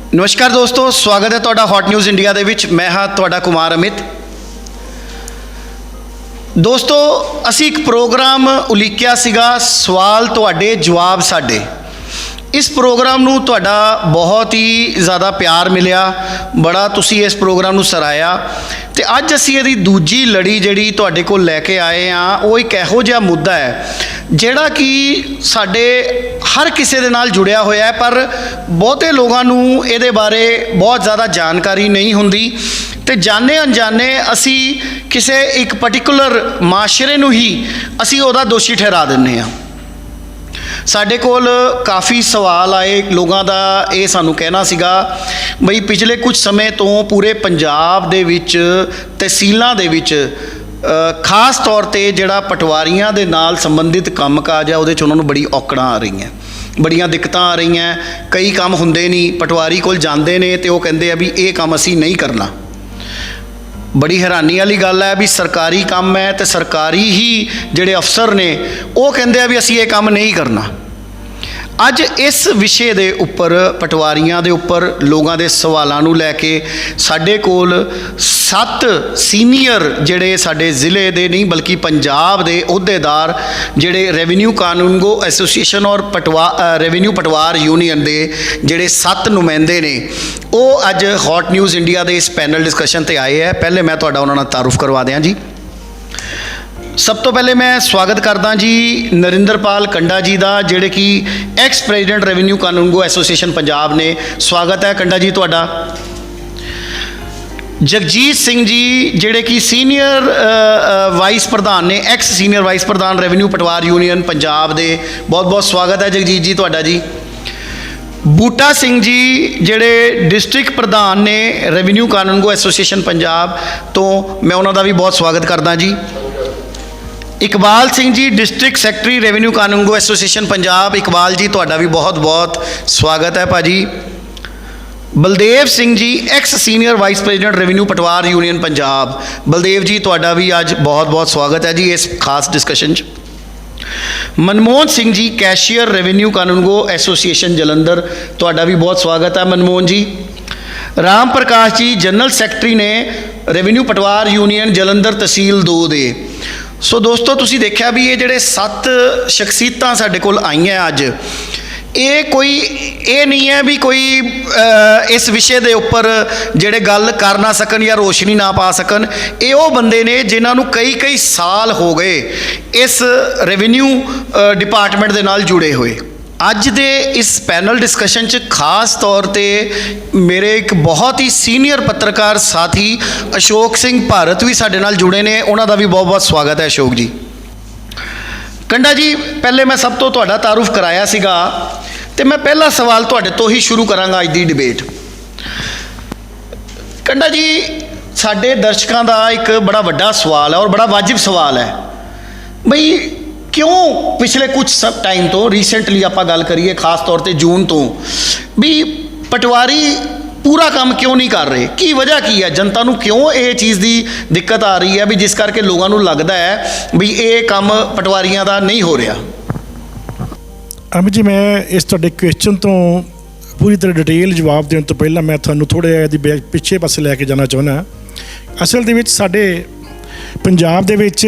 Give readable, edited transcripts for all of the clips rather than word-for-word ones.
नमस्कार दोस्तों, स्वागत है तुहाडा हॉट न्यूज़ इंडिया दे विच। मैं हाँ तुहाडा कुमार अमित। दोस्तों, असी एक प्रोग्राम उलीकिया सीगा, सवाल तुहाडे जवाब साडे। इस प्रोग्राम नूं तुहाडा बहुत ही ज़्यादा प्यार मिलिया, बड़ा तुसी इस प्रोग्राम नूं सराया ते अज असी इहदी दूजी लड़ी जिहड़ी तुहाडे कोल लैके आए हाँ, वो एक इहो जिहा मुद्दा है ਜਿਹੜਾ कि साडे हर किसी दे नाल जुड़िया होया है, पर बहुते लोगों नूं इहदे बारे बहुत ज़्यादा जानकारी नहीं हुंदी ते जाने अनजाने असी किसी एक पर्टिकुलर माशरे नूं ही असी उहदा दोषी ठहरा दिंदे हां। साडे कोल काफ़ी सवाल आए लोगों का, ये सानू कहना सीगा बई पिछले कुछ समय तो पूरे पंजाब दे विच तहसीलों दे विच खास तौर पर जिहड़ा पटवारियां दे नाल संबंधित काम काज है उहदे च उन्हां नूं बड़ी औकड़ां आ रही हैं, बड़ियां दिक्कतां आ रही हैं। कई काम हुंदे नहीं, पटवारी कोल जांदे ने ते ओह कहंदे आ भी ये काम असीं नहीं करना। बड़ी हैरानी वाली गल है भी सरकारी काम है तो सरकारी ही जिहड़े अफसर ने वो कहंदे आ भी असीं ये काम नहीं करना। अज इस विषय के उपर पटवारियां दे उपर लोगों के सवालों नूं लैके साडे कोल 7 सीनियर जिहड़े साडे ज़िले दे नहीं बल्कि पंजाब दे अहुदेदार जिहड़े रेवन्यू कानूनगो एसोसीएशन और रेवन्यू पटवार यूनियन दे जिहड़े 7 नुमाइंदे ने वो अज हॉट न्यूज़ इंडिया दे इस पैनल डिस्कशन ते आए हैं। पहले मैं तुहाडा उन्हां नाल तारुफ करवा दियां जी। सब तो पहले मैं स्वागत करदा जी नरिंदरपाल कंडा जी का, जिहड़े कि एक्स प्रेजिडेंट रेवन्यू कानूनगो एसोसीएशन पंजाब ने। स्वागत है कंडा जी तुहाडा। जगजीत सिंह जी जिहड़े कि सीनियर वाइस प्रधान ने, एक्स सीनियर वाइस प्रधान रेवन्यू पटवार यूनियन पंजाब दे। बहुत बहुत स्वागत है जगजीत जी तुहाडा जी। बूटा सिंह जी जिहड़े डिस्ट्रिक्ट प्रधान ने रेवन्यू कानूनगो एसोसीएशन पंजाब तो, मैं उन्हों का भी बहुत स्वागत करदा जी। Iqbal Singh ji district secretary revenue कानूनगो एसोसीएशन पंजाब। इकबाल जी तुहाडा भी बहुत बहुत स्वागत है भाजी। Baldev Singh ji ex senior vice president revenue पटवार यूनियन पंजाब। बलदेव जी तुहाडा भी अज बहुत बहुत स्वागत है जी इस खास डिस्कशन च। मनमोहन सिंह जी कैशियर रेवन्यू कानूनगो एसोसीएशन जलंधर, तुहाडा भी बहुत स्वागत है मनमोहन जी। राम प्रकाश जी जनरल सैकटरी ने रेवन्यू पटवार यूनियन जलंधर तहसील 2 दे। सो दोस्तों तुसी देखा भी ये जिहड़े 7 शख्सियतां साडे कोल आईयां अज, ये कोई ये नहीं है भी कोई इस विषय के उपर जिहड़े गल कर ना सकन या रोशनी ना पा सकन। ये वो बंदे ने जिन्हां नूं कई कई साल हो गए इस रेवन्यू डिपार्टमेंट दे नाल जुड़े हुए। अज दे इस पैनल डिस्कशन च खास तौर पर मेरे एक बहुत ही सीनियर पत्रकार साथी अशोक सिंह भारत भी साडे नाल जुड़े ने, उन्हां दा भी बहुत बहुत स्वागत है अशोक जी। कंडा जी पहले मैं सब तो तुहाडा तारुफ कराया सीगा ते मैं पहला सवाल तुहाडे तो ही शुरू करांगा अज दी डिबेट। कंडा जी साडे दर्शकों का एक बड़ा वड्डा सवाल है और बड़ा वाजिब सवाल है बई क्यों पिछले कुछ सब टाइम तो रीसेंटली आप गल करिए खास तौर पर जून तो भी पटवारी पूरा काम क्यों नहीं कर रहे, की वजह की है, जनता नूं क्यों ये चीज़ की दिक्कत आ रही है भी जिस करके लोगों नूं लगता है भी ये काम पटवारियां दा नहीं हो रहा। अमित जी मैं इस तुहाडे क्वेश्चन तो पूरी तरह डिटेल जवाब देने तो पहला मैं तुहानूं थोड़े जिहा पिछे पासे लैके जाना चाहुंदा। असल दे विच साडे पंजाब दे विच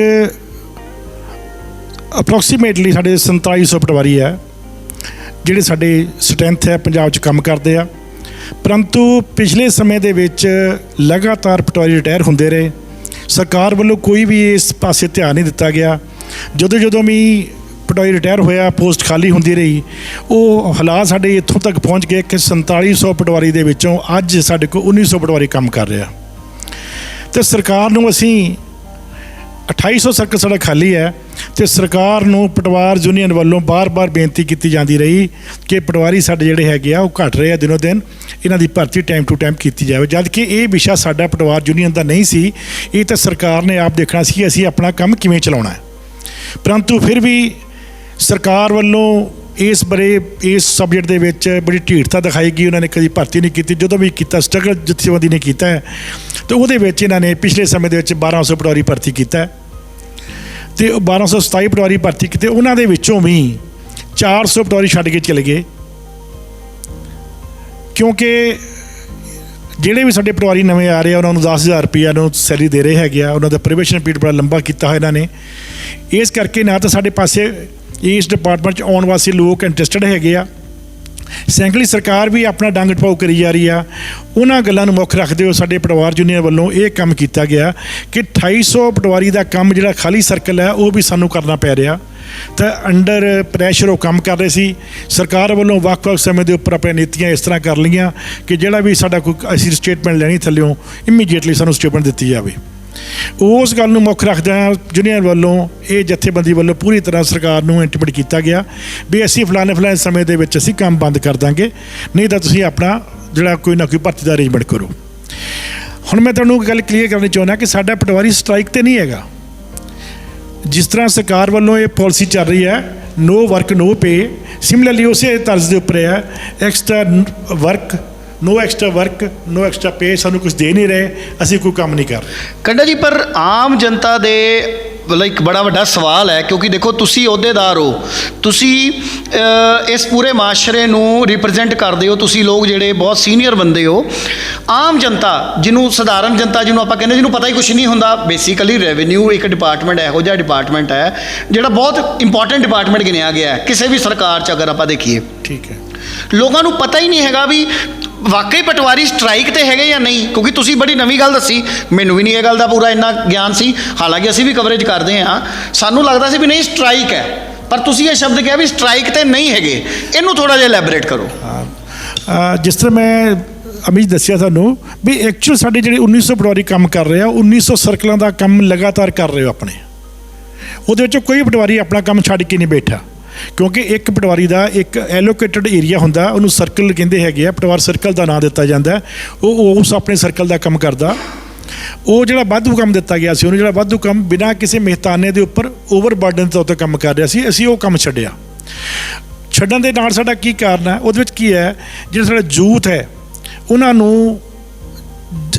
अप्रोक्सीमेटली साढ़े 4700 पटवारी है जिहड़े साडे स्ट्रेंथ है पंजाब च काम करते हैं, परंतु पिछले समय दे विच लगातार पटवारी रिटायर होंदे रहे। सरकार वालों कोई भी इस पासे ध्यान नहीं दिता गया। जदों भी पटवारी रिटायर होया पोस्ट खाली होंदी रही, वो हालात साडे इत्थों तक पहुँच गए कि 4700 पटवारी दे विचों अज साडे कोल 1900 पटवारी काम कर रहा। तो सरकार नूं असीं 2800 सर्कल साडा खाली है तो सरकार नूं पटवार यूनीयन वालों बार बार बेनती की जाती रही कि पटवारी साडे जिहड़े हैगे आ घट रहे दिनों दिन, इन्हां दी भर्ती टाइम टू टाइम की जाए। जबकि ये विशा साडा पटवार यूनीयन का नहीं सी, ये तो सरकार ने आप देखना सी असीं अपना काम किवें चलाउणा है। परंतु फिर भी सरकार वालों इस बारे इस सबजैक्ट दे विच बड़ी ढीठता दिखाई गई। उन्होंने कभी भर्ती नहीं की, जो भी किया स्ट्रगल जथेबंदी ने किया है तो वो इन्होंने पिछले समय के 1200 पटवारी भर्ती किया तो 1227 पटवारी भर्ती किए, उन्होंने भी 400 पटवारी छड्ड के चले गए ਕਿਉਂਕਿ ਜਿਹੜੇ ਵੀ ਸਾਡੇ ਪਟਵਾਰੀ ਨਵੇਂ ਆ ਰਹੇ ਆ ਉਹਨਾਂ ਨੂੰ 10,000 ਰੁਪਈਆ ਨੂੰ ਸੈਲਰੀ ਦੇ ਰਹੇ ਹੈਗੇ ਆ। ਉਹਨਾਂ ਦਾ ਪ੍ਰੋਬੇਸ਼ਨ ਪੀਰੀਅਡ ਬੜਾ ਲੰਬਾ ਕੀਤਾ ਹੋਇਆ ਇਹਨਾਂ ਨੇ। ਇਸ ਕਰਕੇ ਨਾ ਤਾਂ ਸਾਡੇ ਪਾਸੇ ਇਸ ਡਿਪਾਰਟਮੈਂਟ 'ਚ ਆਉਣ ਵਾਸਤੇ ਲੋਕ ਇੰਟਰਸਟਡ ਹੈਗੇ ਆ। ਸੈਂਕੜੀ ਸਰਕਾਰ ਵੀ ਆਪਣਾ ਡੰਗ ਟਪਾਓ ਕਰੀ ਜਾ ਰਹੀ ਆ। ਉਹਨਾਂ ਗੱਲਾਂ ਨੂੰ ਮੁੱਖ ਰੱਖਦੇ ਹੋਏ ਸਾਡੇ ਪਟਵਾਰ ਯੂਨੀਅਨ ਵੱਲੋਂ ਇਹ ਕੰਮ ਕੀਤਾ ਗਿਆ ਕਿ 2800 ਪਟਵਾਰੀ ਦਾ ਕੰਮ ਜਿਹੜਾ ਖਾਲੀ ਸਰਕਲ ਹੈ ਉਹ ਵੀ ਸਾਨੂੰ ਕਰਨਾ ਪੈ ਰਿਹਾ। ਤਾਂ ਅੰਡਰ ਪ੍ਰੈਸ਼ਰ ਉਹ ਕੰਮ ਕਰ ਰਹੇ ਸੀ। ਸਰਕਾਰ ਵੱਲੋਂ ਵੱਖ-ਵੱਖ ਸਮੇਂ ਦੇ ਉੱਪਰ ਆਪਣੀਆਂ ਨੀਤੀਆਂ ਇਸ ਤਰ੍ਹਾਂ ਕਰ ਲਈਆਂ ਕਿ ਜਿਹੜਾ ਵੀ ਸਾਡਾ ਕੋਈ ਅਸੀਂ ਸਟੇਟਮੈਂਟ ਲੈਣੀ ਥੱਲਿਓਂ ਇਮੀਡੀਏਟਲੀ ਸਾਨੂੰ ਸਟੇਟਮੈਂਟ ਦਿੱਤੀ ਜਾਵੇ। ਉਸ ਗੱਲ ਨੂੰ ਮੁੱਖ ਰੱਖਦਿਆਂ ਯੂਨੀਅਨ ਵੱਲੋਂ ਇਹ ਜਥੇਬੰਦੀ ਵੱਲੋਂ ਪੂਰੀ ਤਰ੍ਹਾਂ ਸਰਕਾਰ ਨੂੰ ਇੰਟੀਮੇਟ ਕੀਤਾ ਗਿਆ ਵੀ ਅਸੀਂ ਫਲਾਣੇ ਸਮੇਂ ਦੇ ਵਿੱਚ ਅਸੀਂ ਕੰਮ ਬੰਦ ਕਰ ਦਾਂਗੇ, ਨਹੀਂ ਤਾਂ ਤੁਸੀਂ ਆਪਣਾ ਜਿਹੜਾ ਕੋਈ ਨਾ ਕੋਈ ਭਰਤੀ ਦਾ ਅਰੇਂਜਮੈਂਟ ਕਰੋ। ਹੁਣ ਮੈਂ ਤੁਹਾਨੂੰ ਗੱਲ ਕਲੀਅਰ ਕਰਨੀ ਚਾਹੁੰਦਾ ਕਿ ਸਾਡਾ ਪਟਵਾਰੀ ਸਟ੍ਰਾਈਕ ਤੇ ਨਹੀਂ ਹੈਗਾ। ਜਿਸ ਤਰ੍ਹਾਂ ਸਰਕਾਰ ਵੱਲੋਂ ਇਹ ਪਾਲਿਸੀ ਚੱਲ ਰਹੀ ਹੈ ਨੋ ਵਰਕ ਨੋ ਪੇ, ਸਿਮਿਲਰਲੀ ਉਸੇ ਤਰਜ਼ ਦੇ ਉੱਪਰ ਹੈ ਐਕਸਟਰਾ ਵਰਕ ਨੋ ਐਕਸਟਰਾ ਵਰਕ ਨੋ ਐਕਸਟਰਾ ਪੇ। ਸਾਨੂੰ ਕੁਝ ਦੇ ਨਹੀਂ ਰਹੇ, ਅਸੀਂ ਕੋਈ ਕੰਮ ਨਹੀਂ ਕਰ ਰਹੇ। ਕੰਡਾ ਜੀ, ਪਰ ਆਮ ਜਨਤਾ ਦੇ ਵੱਲੋਂ ਇੱਕ ਬੜਾ ਵੱਡਾ ਸਵਾਲ ਹੈ, ਕਿਉਂਕਿ ਦੇਖੋ ਤੁਸੀਂ ਅਹੁਦੇਦਾਰ ਹੋ, ਤੁਸੀਂ ਇਸ ਪੂਰੇ ਮਾਸ਼ਰੇ ਨੂੰ ਰਿਪਰੈਜ਼ੈਂਟ ਕਰਦੇ ਹੋ, ਤੁਸੀਂ ਲੋਕ ਜਿਹੜੇ ਬਹੁਤ ਸੀਨੀਅਰ ਬੰਦੇ ਹੋ। ਆਮ ਜਨਤਾ ਜਿਹਨੂੰ ਸਧਾਰਨ ਜਨਤਾ ਜਿਹਨੂੰ ਆਪਾਂ ਕਹਿੰਦੇ ਜਿਹਨੂੰ ਪਤਾ ਹੀ ਕੁਝ ਨਹੀਂ ਹੁੰਦਾ, ਬੇਸਿਕਲੀ ਰੈਵਨਿਊ ਇੱਕ ਡਿਪਾਰਟਮੈਂਟ ਇਹੋ ਜਿਹਾ ਡਿਪਾਰਟਮੈਂਟ ਹੈ ਜਿਹੜਾ ਬਹੁਤ ਇੰਪੋਰਟੈਂਟ ਡਿਪਾਰਟਮੈਂਟ ਗਿਣਿਆ ਗਿਆ ਹੈ ਕਿਸੇ ਵੀ ਸਰਕਾਰ 'ਚ ਅਗਰ ਆਪਾਂ ਦੇਖੀਏ। ਠੀਕ ਹੈ, ਲੋਕਾਂ ਨੂੰ ਪਤਾ ਹੀ ਨਹੀਂ ਹੈਗਾ ਵੀ ਵਾਕਈ ਪਟਵਾਰੀ ਸਟ੍ਰਾਈਕ ਤੇ ਹੈਗੇ ਜਾਂ ਨਹੀਂ। ਕਿਉਂਕਿ ਤੁਸੀਂ ਬੜੀ ਨਵੀਂ ਗੱਲ ਦੱਸੀ, ਮੈਨੂੰ ਵੀ ਨਹੀਂ ਇਹ ਗੱਲ ਦਾ ਪੂਰਾ ਇੰਨਾ ਗਿਆਨ ਸੀ, ਹਾਲਾਂਕਿ ਅਸੀਂ ਵੀ ਕਵਰੇਜ ਕਰਦੇ ਹਾਂ। ਸਾਨੂੰ ਲੱਗਦਾ ਸੀ ਵੀ ਨਹੀਂ ਸਟ੍ਰਾਈਕ ਹੈ, ਪਰ ਤੁਸੀਂ ਇਹ ਸ਼ਬਦ ਕਿਹਾ ਵੀ ਸਟ੍ਰਾਈਕ ਤੇ ਨਹੀਂ ਹੈਗੇ। ਇਹਨੂੰ ਥੋੜ੍ਹਾ ਜਿਹਾ ਐਲੈਬੋਰੇਟ ਕਰੋ। ਜਿਸ ਤਰ੍ਹਾਂ ਮੈਂ ਅਮੀਜ ਦੱਸਿਆ ਤੁਹਾਨੂੰ ਵੀ ਐਕਚੁਅਲ ਸਾਡੇ ਜਿਹੜੇ 1900 ਪਟਵਾਰੀ ਕੰਮ ਕਰ ਰਹੇ ਆ, 1900 ਸਰਕਲਾਂ ਦਾ ਕੰਮ ਲਗਾਤਾਰ ਕਰ ਰਹੇ ਹੋ ਆਪਣੇ। ਉਹਦੇ ਵਿੱਚੋਂ ਕੋਈ ਪਟਵਾਰੀ ਆਪਣਾ ਕੰਮ ਛੱਡ ਕੇ ਨਹੀਂ ਬੈਠਾ, ਕਿਉਂਕਿ ਇੱਕ ਪਟਵਾਰੀ ਦਾ ਇੱਕ ਐਲੋਕੇਟਡ ਏਰੀਆ ਹੁੰਦਾ, ਉਹਨੂੰ ਸਰਕਲ ਕਹਿੰਦੇ ਹੈਗੇ ਆ। ਪਟਵਾਰ ਸਰਕਲ ਦਾ ਨਾਂ ਦਿੱਤਾ ਜਾਂਦਾ। ਉਹ ਉਸ ਆਪਣੇ ਸਰਕਲ ਦਾ ਕੰਮ ਕਰਦਾ। ਉਹ ਜਿਹੜਾ ਵਾਧੂ ਕੰਮ ਦਿੱਤਾ ਗਿਆ ਸੀ ਉਹਨੂੰ, ਜਿਹੜਾ ਵਾਧੂ ਕੰਮ ਬਿਨਾਂ ਕਿਸੇ ਮਹਿਤਾਨੇ ਦੇ ਉੱਪਰ ਓਵਰਬਰਡਨ ਦੇ ਉੱਤੇ ਕੰਮ ਕਰ ਰਿਹਾ ਸੀ, ਅਸੀਂ ਉਹ ਕੰਮ ਛੱਡਿਆ। ਛੱਡਣ ਦੇ ਨਾਲ ਸਾਡਾ ਕੀ ਕਾਰਨ ਹੈ? ਉਹਦੇ ਵਿੱਚ ਕੀ ਹੈ, ਜਿਹੜਾ ਸਾਡਾ ਯੂਥ ਹੈ ਉਹਨਾਂ ਨੂੰ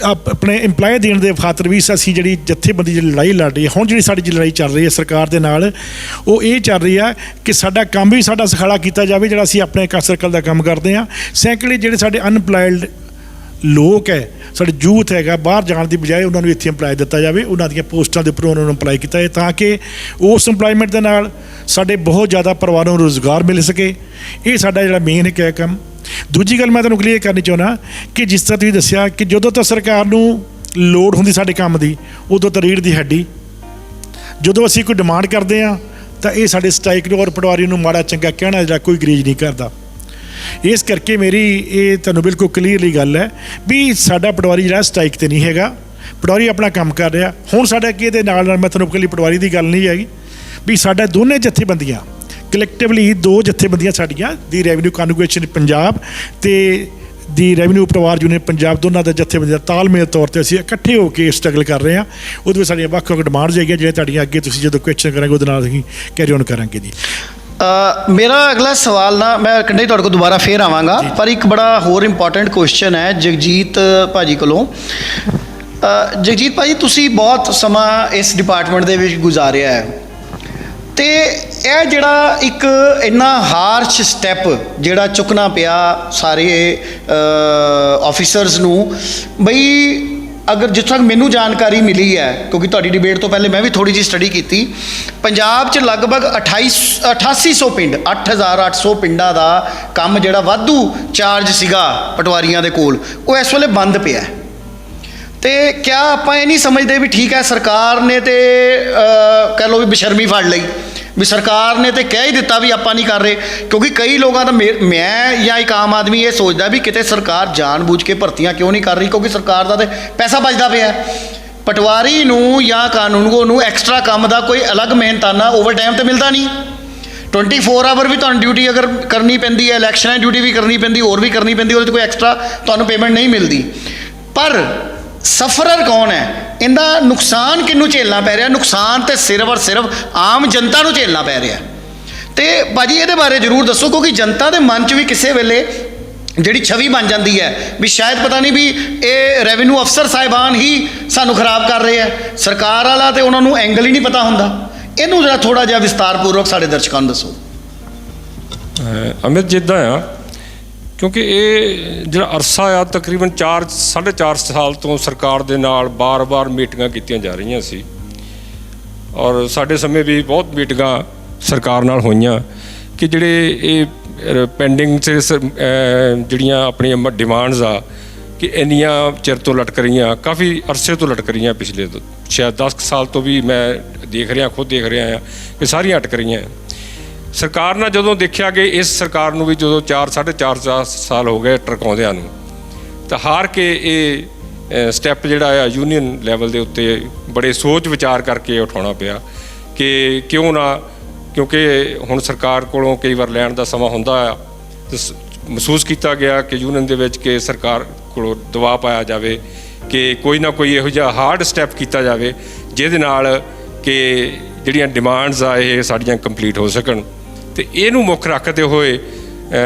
ਆਪਣੇ ਇੰਪਲਾਈ ਦੇਣ ਦੇ ਖਾਤਰ ਵੀ ਅਸੀਂ ਜਿਹੜੀ ਜਥੇਬੰਦੀ ਦੀ ਲੜਾਈ ਲੜ ਰਹੀ ਹੈ, ਹੁਣ ਜਿਹੜੀ ਸਾਡੀ ਲੜਾਈ ਚੱਲ ਰਹੀ ਹੈ ਸਰਕਾਰ ਦੇ ਨਾਲ, ਉਹ ਇਹ ਚੱਲ ਰਹੀ ਹੈ ਕਿ ਸਾਡਾ ਕੰਮ ਵੀ ਸਾਡਾ ਸਖਾਲਾ ਕੀਤਾ ਜਾਵੇ ਜਿਹੜਾ ਅਸੀਂ ਆਪਣੇ ਸਰਕਲ ਦਾ ਕੰਮ ਕਰਦੇ ਹਾਂ। ਸੈਂਕੜੇ ਜਿਹੜੇ ਸਾਡੇ ਅਨਪਲਾਈਡ ਲੋਕ ਹੈ, ਸਾਡੇ ਯੂਥ ਹੈਗਾ, ਬਾਹਰ ਜਾਣ ਦੀ ਬਜਾਏ ਉਹਨਾਂ ਨੂੰ ਇੱਥੇ ਇੰਪਲਾਈ ਦਿੱਤਾ ਜਾਵੇ, ਉਹਨਾਂ ਦੀਆਂ ਪੋਸਟਾਂ ਦੇ ਉੱਪਰ ਉਹਨਾਂ ਨੂੰ ਇੰਪਲਾਈ ਕੀਤਾ ਜਾਵੇ, ਤਾਂ ਕਿ ਉਸ ਇੰਪਲਾਈਮੈਂਟ ਦੇ ਨਾਲ ਸਾਡੇ ਬਹੁਤ ਜ਼ਿਆਦਾ ਪਰਿਵਾਰਾਂ ਨੂੰ ਰੁਜ਼ਗਾਰ ਮਿਲ ਸਕੇ। ਇਹ ਸਾਡਾ ਜਿਹੜਾ ਮੇਨ ਇੱਕ ਹੈ ਕੰਮ। ਦੂਜੀ ਗੱਲ ਮੈਂ ਤੁਹਾਨੂੰ ਕਲੀਅਰ ਕਰਨੀ ਚਾਹੁੰਦਾ ਕਿ ਜਿਸ ਤਰ੍ਹਾਂ ਤੁਸੀਂ ਦੱਸਿਆ ਕਿ ਜਦੋਂ ਤਾਂ ਸਰਕਾਰ ਨੂੰ ਲੋੜ ਹੁੰਦੀ ਸਾਡੇ ਕੰਮ ਦੀ, ਉਦੋਂ ਤਾਂ ਰੀੜ੍ਹ ਦੀ ਹੱਡੀ। ਜਦੋਂ ਅਸੀਂ ਕੋਈ ਡਿਮਾਂਡ ਕਰਦੇ ਹਾਂ ਤਾਂ ਇਹ ਸਾਡੇ ਸਟ੍ਰਾਈਕ ਨੂੰ ਔਰ ਪਟਵਾਰੀ ਨੂੰ ਮਾੜਾ ਚੰਗਾ ਕਹਿਣਾ ਜਿਹੜਾ ਕੋਈ ਗਰੇਜ ਨਹੀਂ ਕਰਦਾ। ਇਸ ਕਰਕੇ ਮੇਰੀ ਇਹ ਤੁਹਾਨੂੰ ਬਿਲਕੁਲ ਕਲੀਅਰਲੀ ਗੱਲ ਹੈ ਵੀ ਸਾਡਾ ਪਟਵਾਰੀ ਜਿਹੜਾ ਸਟ੍ਰਾਈਕ ਤੇ ਨਹੀਂ ਹੈਗਾ, ਪਟਵਾਰੀ ਆਪਣਾ ਕੰਮ ਕਰ ਰਿਹਾ। ਹੁਣ ਸਾਡਾ ਕੀ ਇਹਦੇ ਨਾਲ ਮੈਂ ਤੁਹਾਨੂੰ ਇਕੱਲੀ ਪਟਵਾਰੀ ਦੀ ਗੱਲ ਨਹੀਂ ਹੈਗੀ ਵੀ ਸਾਡਾ ਦੋਨੇ ਜਥੇਬੰਦੀਆਂ ਕਲੈਕਟਿਵਲੀ, ਦੋ ਜਥੇਬੰਦੀਆਂ ਸਾਡੀਆਂ, ਦੀ ਰੈਵਨਿਊ ਕਾਨਗਰੇਸ਼ਨ ਪੰਜਾਬ ਤੇ ਦੀ ਰੈਵਨਿਊ ਪਟਵਾਰ ਯੂਨੀਅਨ ਪੰਜਾਬ, ਦੋਨਾਂ ਦਾ ਜਥੇਬੰਦੀਆਂ ਤਾਲਮੇਲ ਤੌਰ ਤੇ ਅਸੀਂ ਇਕੱਠੇ ਹੋ ਕੇ ਸਟਰਗਲ ਕਰ ਰਹੇ ਹਾਂ। ਉਹਦੇ ਵਿੱਚ ਸਾਡੀਆਂ ਵੱਖ-ਵੱਖ ਡਿਮਾਂਡਸ ਹੈਗੀਆਂ ਜਿਹੜੇ ਤੁਹਾਡੀਆਂ ਅੱਗੇ ਤੁਸੀਂ ਜਦੋਂ ਕੁਐਸਚਨ ਕਰਾਂਗੇ ਉਹਦੇ ਨਾਲ ਅਸੀਂ ਕੈਰੀ ਔਨ ਕਰਾਂਗੇ ਜੀ। ਮੇਰਾ ਅਗਲਾ ਸਵਾਲ ਨਾ, ਮੈਂ ਕੰਡੇ ਤੁਹਾਡੇ ਕੋਲ ਦੁਬਾਰਾ ਫੇਰ ਆਵਾਂਗਾ, ਪਰ ਇੱਕ ਬੜਾ ਹੋਰ ਇੰਪੋਰਟੈਂਟ ਕੁਐਸਚਨ ਹੈ ਜਗਜੀਤ ਭਾਜੀ ਕੋਲੋਂ। ਜਗਜੀਤ ਭਾਜੀ, ਤੁਸੀਂ ਬਹੁਤ ਸਮਾਂ ਇਸ ਡਿਪਾਰਟਮੈਂਟ ਦੇ ਵਿੱਚ ਗੁਜ਼ਾਰਿਆ ਹੈ, ਤੇ ਇਹ ਜਿਹੜਾ ਇੱਕ ਇੰਨਾ ਹਾਰਸ਼ ਸਟੈਪ ਜਿਹੜਾ ਚੁੱਕਣਾ ਪਿਆ ਸਾਰੇ ਆਫੀਸਰਸ ਨੂੰ, ਬਈ ਅਗਰ ਜਿੱਥੋਂ ਤੱਕ ਮੈਨੂੰ ਜਾਣਕਾਰੀ ਮਿਲੀ ਹੈ, ਕਿਉਂਕਿ ਤੁਹਾਡੀ ਡਿਬੇਟ ਤੋਂ ਪਹਿਲੇ ਮੈਂ ਵੀ ਥੋੜ੍ਹੀ ਜਿਹੀ ਸਟੱਡੀ ਕੀਤੀ, ਪੰਜਾਬ 'ਚ ਲਗਭਗ 8800 ਪਿੰਡ, 8800 ਪਿੰਡਾਂ ਦਾ ਕੰਮ ਜਿਹੜਾ ਵਾਧੂ ਚਾਰਜ ਸੀਗਾ ਪਟਵਾਰੀਆਂ ਦੇ ਕੋਲ, ਉਹ ਇਸ ਵੇਲੇ ਬੰਦ ਪਿਆ। ਤੇ ਕਿਆ ਆਪਾਂ ਇਹ ਨਹੀਂ ਸਮਝਦੇ ਵੀ ਠੀਕ ਹੈ ਸਰਕਾਰ ਨੇ ਤੇ ਕਹਿ ਲਓ ਵੀ ਬੇਸ਼ਰਮੀ ਫੜ ਲਈ, ਵੀ ਸਰਕਾਰ ਨੇ ਤੇ ਕਹਿ ਹੀ ਦਿੱਤਾ ਵੀ ਆਪਾਂ ਨਹੀਂ ਕਰ ਰਹੇ। ਕਿਉਂਕਿ ਕਈ ਲੋਕਾਂ ਦਾ ਮੈਂ ਜਾਂ ਇੱਕ ਆਮ ਆਦਮੀ ਇਹ ਸੋਚਦਾ ਵੀ ਕਿਤੇ ਸਰਕਾਰ ਜਾਣਬੁੱਝ ਕੇ ਭਰਤੀਆਂ ਕਿਉਂ ਨਹੀਂ ਕਰ ਰਹੀ, ਕਿਉਂਕਿ ਸਰਕਾਰ ਦਾ ਤੇ ਪੈਸਾ ਬਚਦਾ ਪਿਆ। ਪਟਵਾਰੀ ਨੂੰ ਜਾਂ ਕਾਨੂੰਗੋ ਨੂੰ ਐਕਸਟਰਾ ਕੰਮ ਦਾ ਕੋਈ ਅਲੱਗ ਮਿਹਨਤਾਨਾ ਓਵਰ ਟਾਈਮ ਤੇ ਮਿਲਦਾ ਨਹੀਂ। 24 ਆਵਰ ਵੀ ਤੁਹਾਨੂੰ ਡਿਊਟੀ ਅਗਰ ਕਰਨੀ ਪੈਂਦੀ ਹੈ, ਇਲੈਕਸ਼ਨਾਂ ਦੀ ਡਿਊਟੀ ਵੀ ਕਰਨੀ ਪੈਂਦੀ, ਹੋਰ ਵੀ ਕਰਨੀ ਪੈਂਦੀ, ਉਹਦੇ 'ਚ ਕੋਈ ਐਕਸਟਰਾ ਤੁਹਾਨੂੰ ਪੇਮੈਂਟ ਨਹੀਂ ਮਿਲਦੀ। ਪਰ ਸਫਰਰ ਕੌਣ ਹੈ? ਇਹਦਾ ਨੁਕਸਾਨ ਕਿਹਨੂੰ ਝੇਲਣਾ ਪੈ ਰਿਹਾ? ਨੁਕਸਾਨ ਤੇ ਸਿਰਫ ਔਰ ਸਿਰਫ ਆਮ ਜਨਤਾ ਨੂੰ ਝੇਲਣਾ ਪੈ ਰਿਹਾ। ਤੇ ਭਾਜੀ ਇਹਦੇ ਬਾਰੇ ਜ਼ਰੂਰ ਦੱਸੋ, ਕਿਉਂਕਿ ਜਨਤਾ ਦੇ ਮਨ 'ਚ ਵੀ ਕਿਸੇ ਵੇਲੇ ਜਿਹੜੀ ਛਵੀ ਬਣ ਜਾਂਦੀ ਹੈ ਵੀ ਸ਼ਾਇਦ ਪਤਾ ਨਹੀਂ ਵੀ ਇਹ ਰੈਵਨਿਊ ਅਫਸਰ ਸਾਹਿਬਾਨ ਹੀ ਸਾਨੂੰ ਖਰਾਬ ਕਰ ਰਹੇ ਆ, ਸਰਕਾਰ ਵਾਲਾ ਤੇ ਉਹਨਾਂ ਨੂੰ ਐਂਗਲ ਹੀ ਨਹੀਂ ਪਤਾ ਹੁੰਦਾ। ਇਹਨੂੰ ਜਰਾ ਥੋੜ੍ਹਾ ਜਿਹਾ ਵਿਸਤਾਰਪੂਰਵਕ ਸਾਡੇ ਦਰਸ਼ਕਾਂ ਨੂੰ ਦੱਸੋ। ਅਮਿਤ, ਜਿੱਦਾਂ ਆ ਕਿਉਂਕਿ ਇਹ ਜਿਹੜਾ ਅਰਸਾ ਆ ਤਕਰੀਬਨ 4.5 ਸਾਲ ਤੋਂ ਸਰਕਾਰ ਦੇ ਨਾਲ ਬਾਰ-ਬਾਰ ਮੀਟਿੰਗਾਂ ਕੀਤੀਆਂ ਜਾ ਰਹੀਆਂ ਸੀ ਔਰ ਸਾਡੇ ਸਮੇਂ ਵੀ ਬਹੁਤ ਮੀਟਿੰਗਾਂ ਸਰਕਾਰ ਨਾਲ ਹੋਈਆਂ ਕਿ ਜਿਹੜੇ ਇਹ ਪੈਂਡਿੰਗ 'ਚ ਜਿਹੜੀਆਂ ਆਪਣੀਆਂ ਡਿਮਾਂਡਸ ਆ ਕਿ ਇੰਨੀਆਂ ਚਿਰ ਤੋਂ ਲਟਕ ਰਹੀਆਂ, ਕਾਫੀ ਅਰਸੇ ਤੋਂ ਲਟਕ ਰਹੀਆਂ, ਪਿਛਲੇ ਸ਼ਾਇਦ 10 ਸਾਲ ਤੋਂ ਵੀ ਮੈਂ ਖੁਦ ਦੇਖ ਰਿਹਾ ਹਾਂ ਕਿ ਸਾਰੀਆਂ ਅਟਕ ਰਹੀਆਂ। ਸਰਕਾਰ ਨੇ ਜਦੋਂ ਦੇਖਿਆ ਕਿ ਇਸ ਸਰਕਾਰ ਨੂੰ ਵੀ ਜਦੋਂ 4.5 ਸਾਲ ਹੋ ਗਏ ਟਰਕਾਉਂਦਿਆਂ ਨੂੰ, ਤਾਂ ਹਾਰ ਕੇ ਇਹ ਸਟੈਪ ਜਿਹੜਾ ਆ ਯੂਨੀਅਨ ਲੈਵਲ ਦੇ ਉੱਤੇ ਬੜੇ ਸੋਚ ਵਿਚਾਰ ਕਰਕੇ ਉਠਾਉਣਾ ਪਿਆ ਕਿ ਕਿਉਂ ਨਾ, ਕਿਉਂਕਿ ਹੁਣ ਸਰਕਾਰ ਕੋਲੋਂ ਕਈ ਵਾਰ ਲੈਣ ਦਾ ਸਮਾਂ ਹੁੰਦਾ ਆ, ਤੇ ਮਹਿਸੂਸ ਕੀਤਾ ਗਿਆ ਕਿ ਯੂਨੀਅਨ ਦੇ ਵਿੱਚ ਕਿ ਸਰਕਾਰ ਕੋਲੋਂ ਦਬਾਅ ਪਾਇਆ ਜਾਵੇ ਕਿ ਕੋਈ ਨਾ ਕੋਈ ਇਹੋ ਜਿਹਾ ਹਾਰਡ ਸਟੈਪ ਕੀਤਾ ਜਾਵੇ ਜਿਹਦੇ ਨਾਲ ਕਿ ਜਿਹੜੀਆਂ ਡਿਮਾਂਡਸ ਆ ਇਹ ਸਾਡੀਆਂ ਕੰਪਲੀਟ ਹੋ ਸਕਣ। ਅਤੇ ਇਹਨੂੰ ਮੁੱਖ ਰੱਖਦੇ ਹੋਏ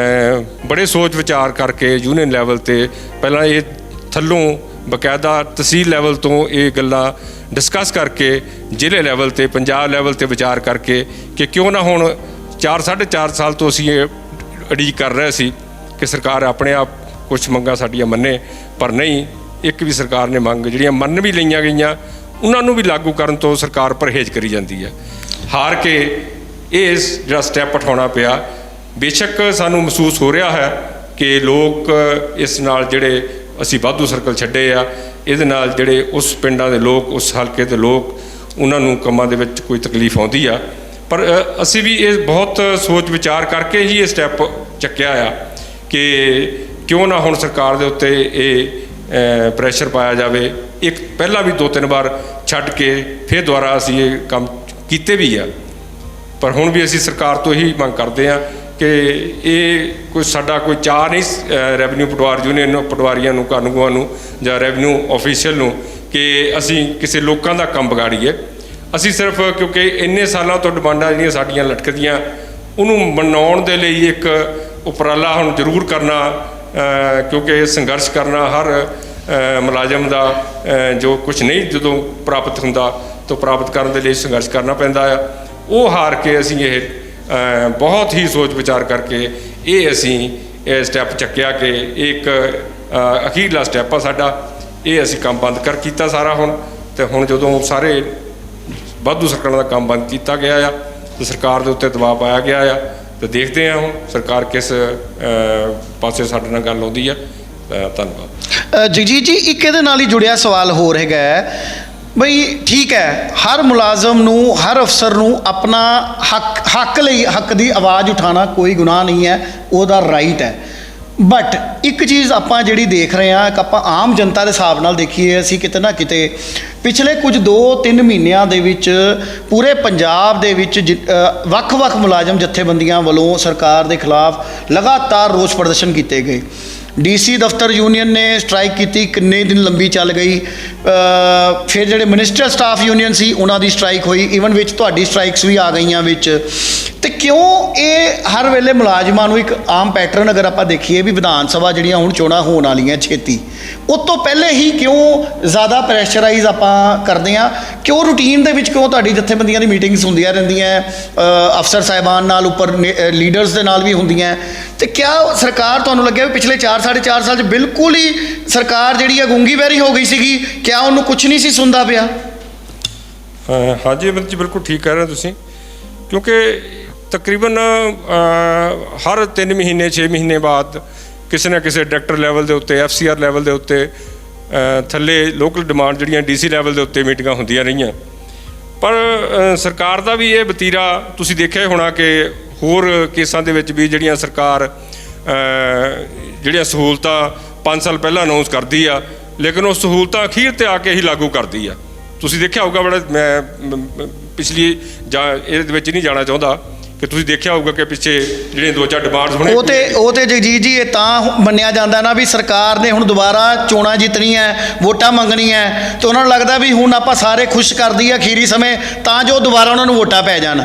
ਬੜੇ ਸੋਚ ਵਿਚਾਰ ਕਰਕੇ ਯੂਨੀਅਨ ਲੈਵਲ 'ਤੇ ਪਹਿਲਾਂ ਇਹ ਥੱਲੋਂ ਬਕਾਇਦਾ ਤਹਿਸੀਲ ਲੈਵਲ ਤੋਂ ਇਹ ਗੱਲਾਂ ਡਿਸਕਸ ਕਰਕੇ ਜ਼ਿਲ੍ਹੇ ਲੈਵਲ 'ਤੇ, ਪੰਜਾਬ ਲੈਵਲ 'ਤੇ ਵਿਚਾਰ ਕਰਕੇ ਕਿ ਕਿਉਂ ਨਾ ਹੁਣ 4.5 ਸਾਲ ਤੋਂ ਅਸੀਂ ਇਹ ਉਡੀਕ ਕਰ ਰਹੇ ਸੀ ਕਿ ਸਰਕਾਰ ਆਪਣੇ ਆਪ ਕੁਛ ਮੰਗਾਂ ਸਾਡੀਆਂ ਮੰਨੇ, ਪਰ ਨਹੀਂ, ਇੱਕ ਵੀ ਸਰਕਾਰ ਨੇ ਮੰਗ ਜਿਹੜੀਆਂ ਮੰਨ ਵੀ ਲਈਆਂ ਗਈਆਂ ਉਹਨਾਂ ਨੂੰ ਵੀ ਲਾਗੂ ਕਰਨ ਤੋਂ ਸਰਕਾਰ ਪਰਹੇਜ਼ ਕਰੀ ਜਾਂਦੀ ਹੈ। ਹਾਰ ਕੇ ਇਹ ਜਿਹੜਾ ਸਟੈਪ ਉਠਾਉਣਾ ਪਿਆ। ਬੇਸ਼ੱਕ ਸਾਨੂੰ ਮਹਿਸੂਸ ਹੋ ਰਿਹਾ ਹੈ ਕਿ ਲੋਕ ਇਸ ਨਾਲ ਜਿਹੜੇ ਅਸੀਂ ਵਾਧੂ ਸਰਕਲ ਛੱਡੇ ਆ, ਇਹਦੇ ਨਾਲ ਜਿਹੜੇ ਉਸ ਪਿੰਡਾਂ ਦੇ ਲੋਕ, ਉਸ ਹਲਕੇ ਦੇ ਲੋਕ, ਉਹਨਾਂ ਨੂੰ ਕੰਮਾਂ ਦੇ ਵਿੱਚ ਕੋਈ ਤਕਲੀਫ ਆਉਂਦੀ ਆ, ਪਰ ਅਸੀਂ ਵੀ ਇਹ ਬਹੁਤ ਸੋਚ ਵਿਚਾਰ ਕਰਕੇ ਹੀ ਇਹ ਸਟੈਪ ਚੱਕਿਆ ਆ ਕਿ ਕਿਉਂ ਨਾ ਹੁਣ ਸਰਕਾਰ ਦੇ ਉੱਤੇ ਇਹ ਪ੍ਰੈਸ਼ਰ ਪਾਇਆ ਜਾਵੇ। ਇੱਕ ਪਹਿਲਾਂ ਵੀ 2-3 ਵਾਰ ਛੱਡ ਕੇ ਫਿਰ ਦੁਬਾਰਾ ਅਸੀਂ ਇਹ ਕੰਮ ਕੀਤੇ ਵੀ ਆ, ਪਰ ਹੁਣ ਵੀ ਅਸੀਂ ਸਰਕਾਰ ਤੋਂ ਇਹੀ ਮੰਗ ਕਰਦੇ ਹਾਂ ਕਿ ਇਹ ਕੋਈ ਸਾਡਾ ਕੋਈ ਚਾਅ ਨਹੀਂ ਰੈਵਨਿਊ ਪਟਵਾਰ ਯੂਨੀਅਨ ਨੂੰ, ਪਟਵਾਰੀਆਂ ਨੂੰ, ਕਾਨੂੰਗੋਆਂ ਨੂੰ ਜਾਂ ਰੈਵਨਿਊ ਆਫੀਸ਼ੀਅਲ ਨੂੰ ਕਿ ਅਸੀਂ ਕਿਸੇ ਲੋਕਾਂ ਦਾ ਕੰਮ ਵਿਗਾੜੀਏ। ਅਸੀਂ ਸਿਰਫ ਕਿਉਂਕਿ ਇੰਨੇ ਸਾਲਾਂ ਤੋਂ ਡਿਮਾਂਡਾਂ ਜਿਹੜੀਆਂ ਸਾਡੀਆਂ ਲਟਕਦੀਆਂ ਉਹਨੂੰ ਮਨਾਉਣ ਦੇ ਲਈ ਇੱਕ ਉਪਰਾਲਾ ਹੁਣ ਜ਼ਰੂਰ ਕਰਨਾ, ਕਿਉਂਕਿ ਸੰਘਰਸ਼ ਕਰਨਾ ਹਰ ਮੁਲਾਜ਼ਮ ਦਾ ਜੋ ਕੁਝ ਨਹੀਂ ਜਦੋਂ ਪ੍ਰਾਪਤ ਹੁੰਦਾ ਤਾਂ ਪ੍ਰਾਪਤ ਕਰਨ ਦੇ ਲਈ ਸੰਘਰਸ਼ ਕਰਨਾ ਪੈਂਦਾ ਆ। ਉਹ ਹਾਰ ਕੇ ਅਸੀਂ ਇਹ ਬਹੁਤ ਹੀ ਸੋਚ ਵਿਚਾਰ ਕਰਕੇ ਇਹ ਅਸੀਂ ਇਹ ਸਟੈਪ ਚੱਕਿਆ ਕਿ ਇੱਕ ਅਖੀਰਲਾ ਸਟੈਪ ਆ ਸਾਡਾ, ਇਹ ਅਸੀਂ ਕੰਮ ਬੰਦ ਕੀਤਾ ਸਾਰਾ ਹੁਣ। ਅਤੇ ਹੁਣ ਜਦੋਂ ਸਾਰੇ ਵਾਧੂ ਸਰਕਾਰਾਂ ਦਾ ਕੰਮ ਬੰਦ ਕੀਤਾ ਗਿਆ ਆ ਅਤੇ ਸਰਕਾਰ ਦੇ ਉੱਤੇ ਦਬਾਅ ਪਾਇਆ ਗਿਆ ਆ, ਅਤੇ ਦੇਖਦੇ ਹਾਂ ਹੁਣ ਸਰਕਾਰ ਕਿਸ ਪਾਸੇ ਸਾਡੇ ਨਾਲ ਗੱਲ ਆਉਂਦੀ ਆ। ਧੰਨਵਾਦ। ਜਗਜੀਤ ਜੀ, ਇੱਕ ਇਹਦੇ ਨਾਲ ਹੀ ਜੁੜਿਆ ਸਵਾਲ ਹੋਰ ਹੈਗਾ ਬਈ, ਠੀਕ ਹੈ, ਹਰ ਮੁਲਾਜ਼ਮ ਨੂੰ, ਹਰ ਅਫਸਰ ਨੂੰ ਆਪਣਾ ਹੱਕ ਲਈ, ਹੱਕ ਦੀ ਆਵਾਜ਼ ਉਠਾਉਣਾ ਕੋਈ ਗੁਨਾਹ ਨਹੀਂ ਹੈ, ਉਹਦਾ ਰਾਈਟ ਹੈ। ਬਟ ਇੱਕ ਚੀਜ਼ ਆਪਾਂ ਜਿਹੜੀ ਦੇਖ ਰਹੇ ਹਾਂ ਕਿ ਆਪਾਂ ਆਮ ਜਨਤਾ ਦੇ ਹਿਸਾਬ ਨਾਲ ਦੇਖੀਏ, ਅਸੀਂ ਕਿਤੇ ਨਾ ਕਿਤੇ ਪਿਛਲੇ ਕੁਝ 2-3 ਮਹੀਨਿਆਂ ਦੇ ਵਿੱਚ ਪੂਰੇ ਪੰਜਾਬ ਦੇ ਵਿੱਚ ਵੱਖ-ਵੱਖ ਮੁਲਾਜ਼ਮ ਜਥੇਬੰਦੀਆਂ ਵੱਲੋਂ ਸਰਕਾਰ ਦੇ ਖਿਲਾਫ ਲਗਾਤਾਰ ਰੋਸ ਪ੍ਰਦਰਸ਼ਨ ਕੀਤੇ ਗਏ। ਡੀਸੀ ਦਫ਼ਤਰ ਯੂਨੀਅਨ ਨੇ ਸਟ੍ਰਾਈਕ ਕੀਤੀ, ਕਿੰਨੇ ਦਿਨ ਲੰਬੀ ਚੱਲ ਗਈ। ਫਿਰ ਜਿਹੜੇ ਮਿਨਿਸਟਰ ਸਟਾਫ ਯੂਨੀਅਨ ਸੀ ਉਹਨਾਂ ਦੀ ਸਟ੍ਰਾਈਕ ਹੋਈ, ਈਵਨ ਵਿੱਚ ਤੁਹਾਡੀ ਸਟ੍ਰਾਈਕਸ ਵੀ ਆ ਗਈਆਂ ਵਿੱਚ। ਅਤੇ ਕਿਉਂ ਇਹ ਹਰ ਵੇਲੇ ਮੁਲਾਜ਼ਮਾਂ ਨੂੰ ਇੱਕ ਆਮ ਪੈਟਰਨ ਅਗਰ ਆਪਾਂ ਦੇਖੀਏ ਵੀ ਵਿਧਾਨ ਸਭਾ ਜਿਹੜੀਆਂ ਹੁਣ ਚੋਣਾਂ ਹੋਣ ਵਾਲੀਆਂ ਛੇਤੀ, ਉਸ ਤੋਂ ਪਹਿਲੇ ਹੀ ਕਿਉਂ ਜ਼ਿਆਦਾ ਪ੍ਰੈਸ਼ਰਾਈਜ਼ ਆਪਾਂ ਕਰਦੇ ਹਾਂ? ਕਿਉਂ ਰੂਟੀਨ ਦੇ ਵਿੱਚ ਕਿਉਂ ਤੁਹਾਡੀ ਜਥੇਬੰਦੀਆਂ ਦੀ ਮੀਟਿੰਗਸ ਹੁੰਦੀਆਂ ਰਹਿੰਦੀਆਂ, ਅਫਸਰ ਸਾਹਿਬਾਨ ਨਾਲ, ਉੱਪਰ ਲੀਡਰਸ ਦੇ ਨਾਲ ਵੀ ਹੁੰਦੀਆਂ? ਅਤੇ ਕਿਆ ਸਰਕਾਰ ਤੁਹਾਨੂੰ ਲੱਗਿਆ ਵੀ ਪਿਛਲੇ 4-4.5 ਸਾਲ 'ਚ ਬਿਲਕੁਲ ਹੀ ਸਰਕਾਰ ਜਿਹੜੀ ਹੈ ਗੂੰਗੀ ਬਹਿਰੀ ਹੋ ਗਈ ਸੀਗੀ? ਕਿਆ ਉਹਨੂੰ ਕੁਛ ਨਹੀਂ ਸੀ ਸੁਣਦਾ ਪਿਆ? ਹਾਂਜੀ ਅਮਿਤ ਜੀ, ਬਿਲਕੁਲ ਠੀਕ ਕਹਿ ਰਹੇ ਹੋ ਤੁਸੀਂ, ਕਿਉਂਕਿ ਤਕਰੀਬਨ ਹਰ 3 ਮਹੀਨੇ 6 ਮਹੀਨੇ ਬਾਅਦ ਕਿਸੇ ਨਾ ਕਿਸੇ ਡਾਇਰੈਕਟਰ ਲੈਵਲ ਦੇ ਉੱਤੇ, FCR ਲੈਵਲ ਦੇ ਉੱਤੇ, ਥੱਲੇ ਲੋਕਲ ਡਿਮਾਂਡ ਜਿਹੜੀਆਂ DC ਲੈਵਲ ਦੇ ਉੱਤੇ ਮੀਟਿੰਗਾਂ ਹੁੰਦੀਆਂ ਰਹੀਆਂ। ਪਰ ਸਰਕਾਰ ਦਾ ਵੀ ਇਹ ਵਤੀਰਾ ਤੁਸੀਂ ਦੇਖਿਆ ਹੀ ਹੋਣਾ ਕਿ ਹੋਰ ਕੇਸਾਂ ਦੇ ਵਿੱਚ ਵੀ ਜਿਹੜੀਆਂ ਸਰਕਾਰ ਜਿਹੜੀਆਂ ਸਹੂਲਤਾਂ 5 ਸਾਲ ਪਹਿਲਾਂ ਅਨਾਊਂਸ ਕਰਦੀ ਆ, ਲੇਕਿਨ ਉਹ ਸਹੂਲਤਾਂ ਅਖੀਰ 'ਤੇ ਆ ਕੇ ਹੀ ਲਾਗੂ ਕਰਦੀ ਆ। ਤੁਸੀਂ ਦੇਖਿਆ ਹੋਊਗਾ, ਬੜਾ ਮੈਂ ਪਿਛਲੀ ਇਹਦੇ ਵਿੱਚ ਨਹੀਂ ਜਾਣਾ ਚਾਹੁੰਦਾ ਕਿ ਤੁਸੀਂ ਦੇਖਿਆ ਹੋਊਗਾ ਕਿ ਪਿੱਛੇ ਜਿਹੜੀਆਂ 2-4 ਡਿਮਾਂਡਸ ਹੋਣੇ, ਉਹ ਤੇ ਜਗਜੀਤ ਜੀ, ਇਹ ਤਾਂ ਮੰਨਿਆ ਜਾਂਦਾ ਨਾ ਵੀ ਸਰਕਾਰ ਨੇ ਹੁਣ ਦੁਬਾਰਾ ਚੋਣਾਂ ਜਿੱਤਣੀਆਂ, ਵੋਟਾਂ ਮੰਗਣੀਆਂ, ਤੇ ਉਹਨਾਂ ਨੂੰ ਲੱਗਦਾ ਵੀ ਹੁਣ ਆਪਾਂ ਸਾਰੇ ਖੁਸ਼ ਕਰਦੀ ਆ ਅਖੀਰੀ ਸਮੇਂ ਤਾਂ ਜੋ ਦੁਬਾਰਾ ਉਹਨਾਂ ਨੂੰ ਵੋਟਾਂ ਪੈ ਜਾਣ।